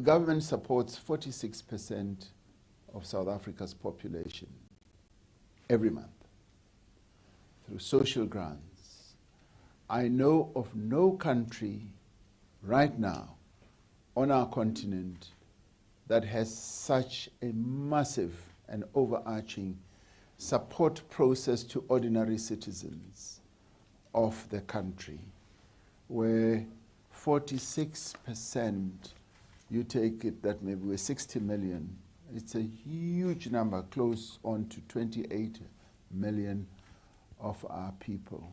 government supports 46% of South Africa's population every month through social grants. I know of no country right now on our continent that has such a massive and overarching support process to ordinary citizens of the country, where 46%, you take it that maybe we're 60 million, it's a huge number, close on to 28 million of our people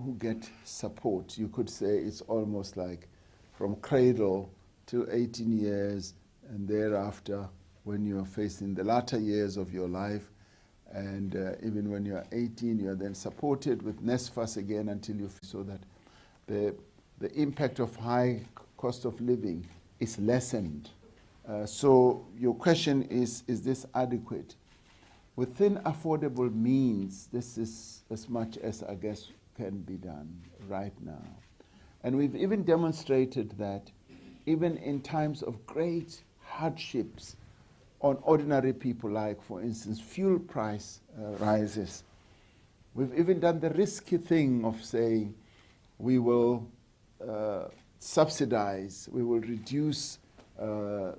who get support. You could say it's almost like from cradle till 18 years, and thereafter when you're facing the latter years of your life, and even when you're 18, you're then supported with NSFAS again until you, so that the the impact of high cost of living is lessened. So your question is this adequate? Within affordable means, this is as much as I guess can be done right now. And we've even demonstrated that even in times of great hardships on ordinary people, like for instance fuel price rises, we've even done the risky thing of saying we will subsidize, we will reduce, it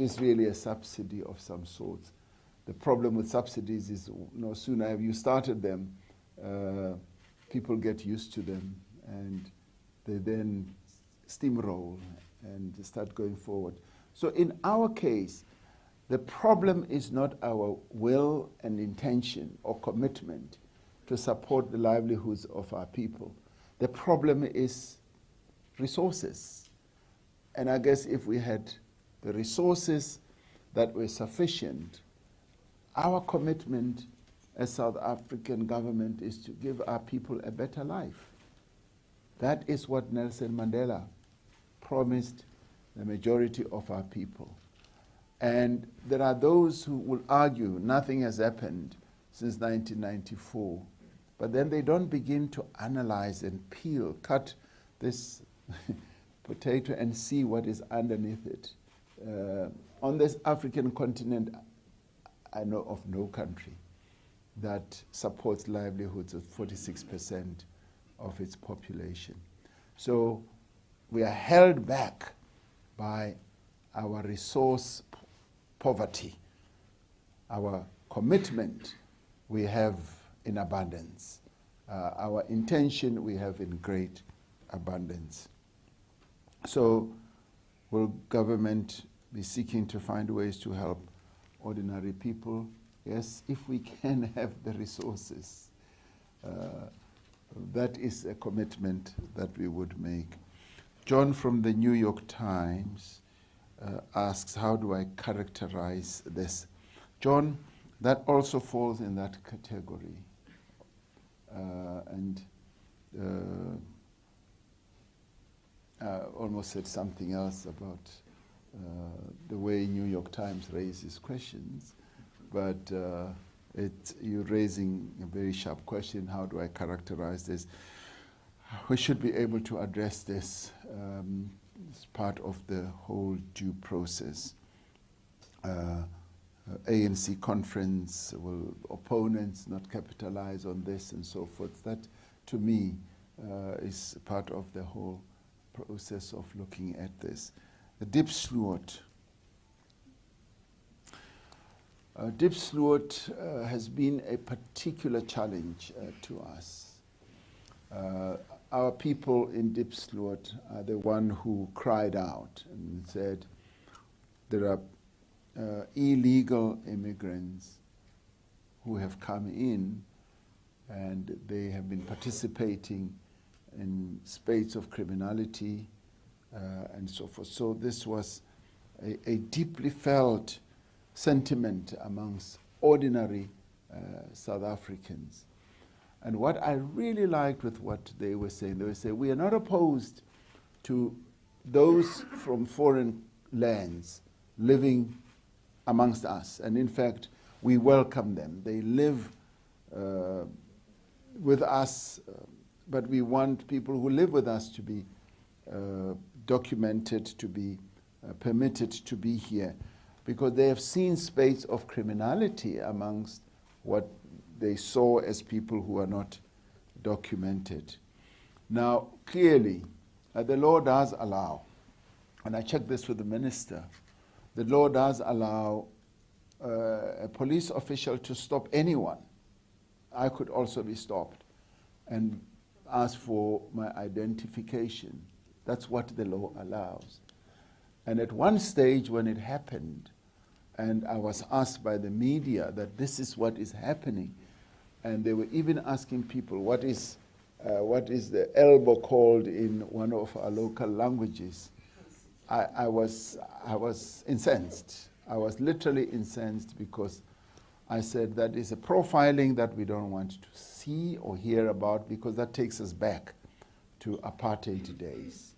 is really a subsidy of some sort. The problem with subsidies is no sooner have you started them, people get used to them and they then steamroll and start going forward. So in our case, the problem is not our will and intention or commitment to support the livelihoods of our people. The problem is resources. And I guess if we had the resources that were sufficient, our commitment as South African government is to give our people a better life. That is what Nelson Mandela promised the majority of our people. And there are those who will argue nothing has happened since 1994, but then they don't begin to analyze and peel, cut this potato and see what is underneath it. On this African continent, I know of no country that supports livelihoods of 46% of its population. So we are held back by our resource poverty. Our commitment we have in abundance. Our intention we have in great abundance. So will government be seeking to find ways to help ordinary people? Yes, if we can have the resources. That is a commitment that we would make. John from the New York Times asks, how do I characterize this? John, that also falls in that category. Almost said something else about the way New York Times raises questions, but you're raising a very sharp question. How do I characterize this? We should be able to address this as part of the whole due process. ANC conference, will opponents not capitalize on this and so forth? That, to me, is part of the whole process of looking at this. The Diepsloot. Diepsloot has been a particular challenge to us. Our people in Diepsloot are the one who cried out and said there are illegal immigrants who have come in and they have been participating in spades of criminality and so forth. So this was a deeply felt sentiment amongst ordinary South Africans. And what I really liked with what they were saying, we are not opposed to those from foreign lands living amongst us. And in fact, we welcome them. They live with us, but we want people who live with us to be documented, to be permitted to be here, because they have seen spades of criminality amongst what they saw as people who are not documented. Now, clearly, the law does allow, and I checked this with the minister, the law does allow a police official to stop anyone. I could also be stopped and ask for my identification. That's what the law allows. And at one stage when it happened, and I was asked by the media that this is what is happening, and they were even asking people, what is the elbow called in one of our local languages? I was incensed. I was literally incensed because I said that is a profiling that we don't want to see or hear about, because that takes us back to apartheid days.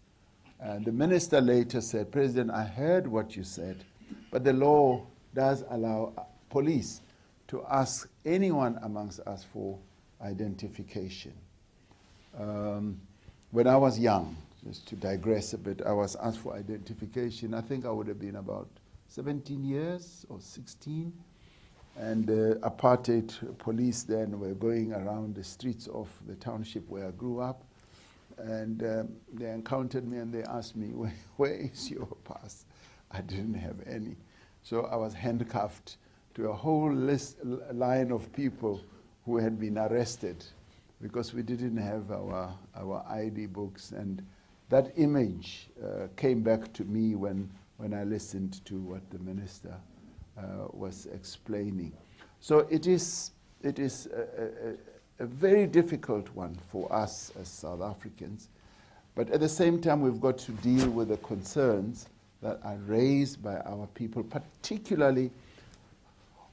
And the minister later said, President, I heard what you said, but the law does allow police to ask anyone amongst us for identification. When I was young, just to digress a bit, I was asked for identification. I think I would have been about 17 years or 16. And the apartheid police then were going around the streets of the township where I grew up. And they encountered me and they asked me, where is your pass? I didn't have any. So I was handcuffed to a whole line of people who had been arrested because we didn't have our ID books. And that image came back to me when I listened to what the minister was explaining. So it is a very difficult one for us as South Africans, but at the same time we've got to deal with the concerns that are raised by our people, particularly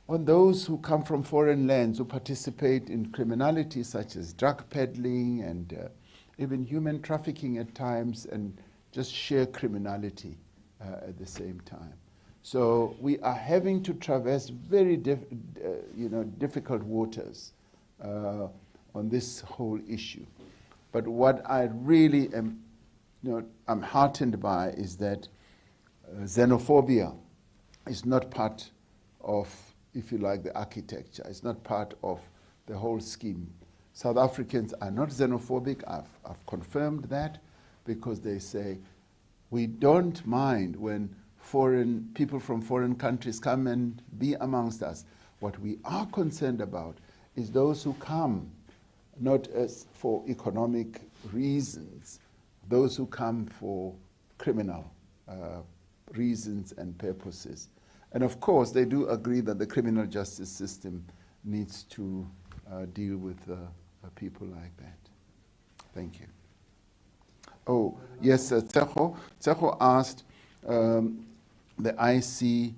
on those who come from foreign lands, who participate in criminality such as drug peddling and even human trafficking at times, and just sheer criminality at the same time. So we are having to traverse very difficult waters on this whole issue. But what I really am, I'm heartened by is that xenophobia is not part of, if you like, the architecture. It's not part of the whole scheme. South Africans are not xenophobic. I've confirmed that, because they say, we don't mind when foreign people from foreign countries come and be amongst us. What we are concerned about is those who come not as for economic reasons, those who come for criminal reasons and purposes. And of course, they do agree that the criminal justice system needs to deal with people like that. Thank you. Oh, yes, Tseho asked the IC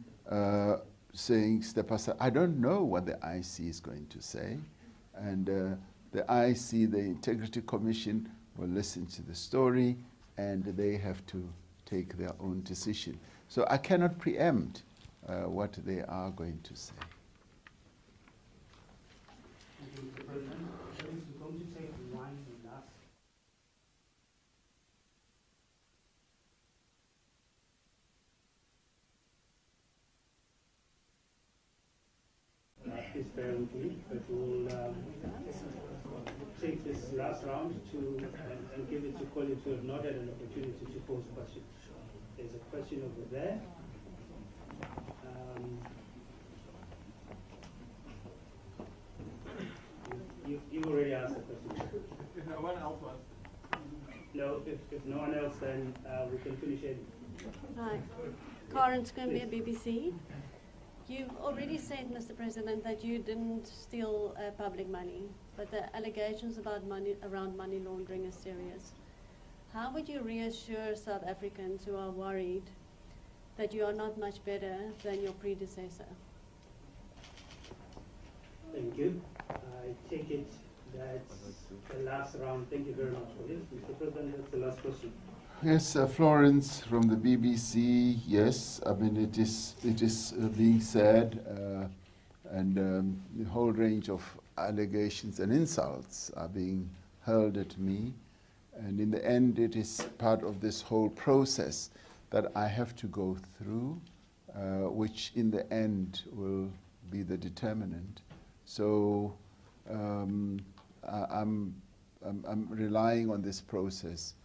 saying step aside. I don't know what the IC is going to say. And the IC, the Integrity Commission, will listen to the story and they have to take their own decision. So I cannot preempt what they are going to say. Thank you, Mr. President. We're going to take one last. Please bear with me, but we'll take this last round and give it to colleagues who have not had an opportunity to pose questions. There's a question over there. You've already asked the question. If no one else wants. No, if no one else, then we can finish it. Hi. Karen Scrimbier, BBC. You've already said, Mr. President, that you didn't steal public money, but the allegations about around money laundering are serious. How would you reassure South Africans who are worried that you are not much better than your predecessor? Thank you. I take it that's the last round. Thank you very much for this. Mr. President, that's the last question. Yes, Florence from the BBC. Yes, I mean it is being said, and the whole range of allegations and insults are being hurled at me, and in the end, it is part of this whole process that I have to go through, which in the end will be the determinant. So I'm relying on this process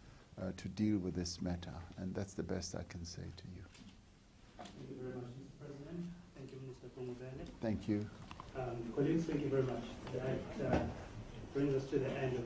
to deal with this matter, and that's the best I can say to you. Thank you very much, Mr. President. Thank you, Minister Promobele. Thank you. Colleagues, thank you very much. That brings us to the end of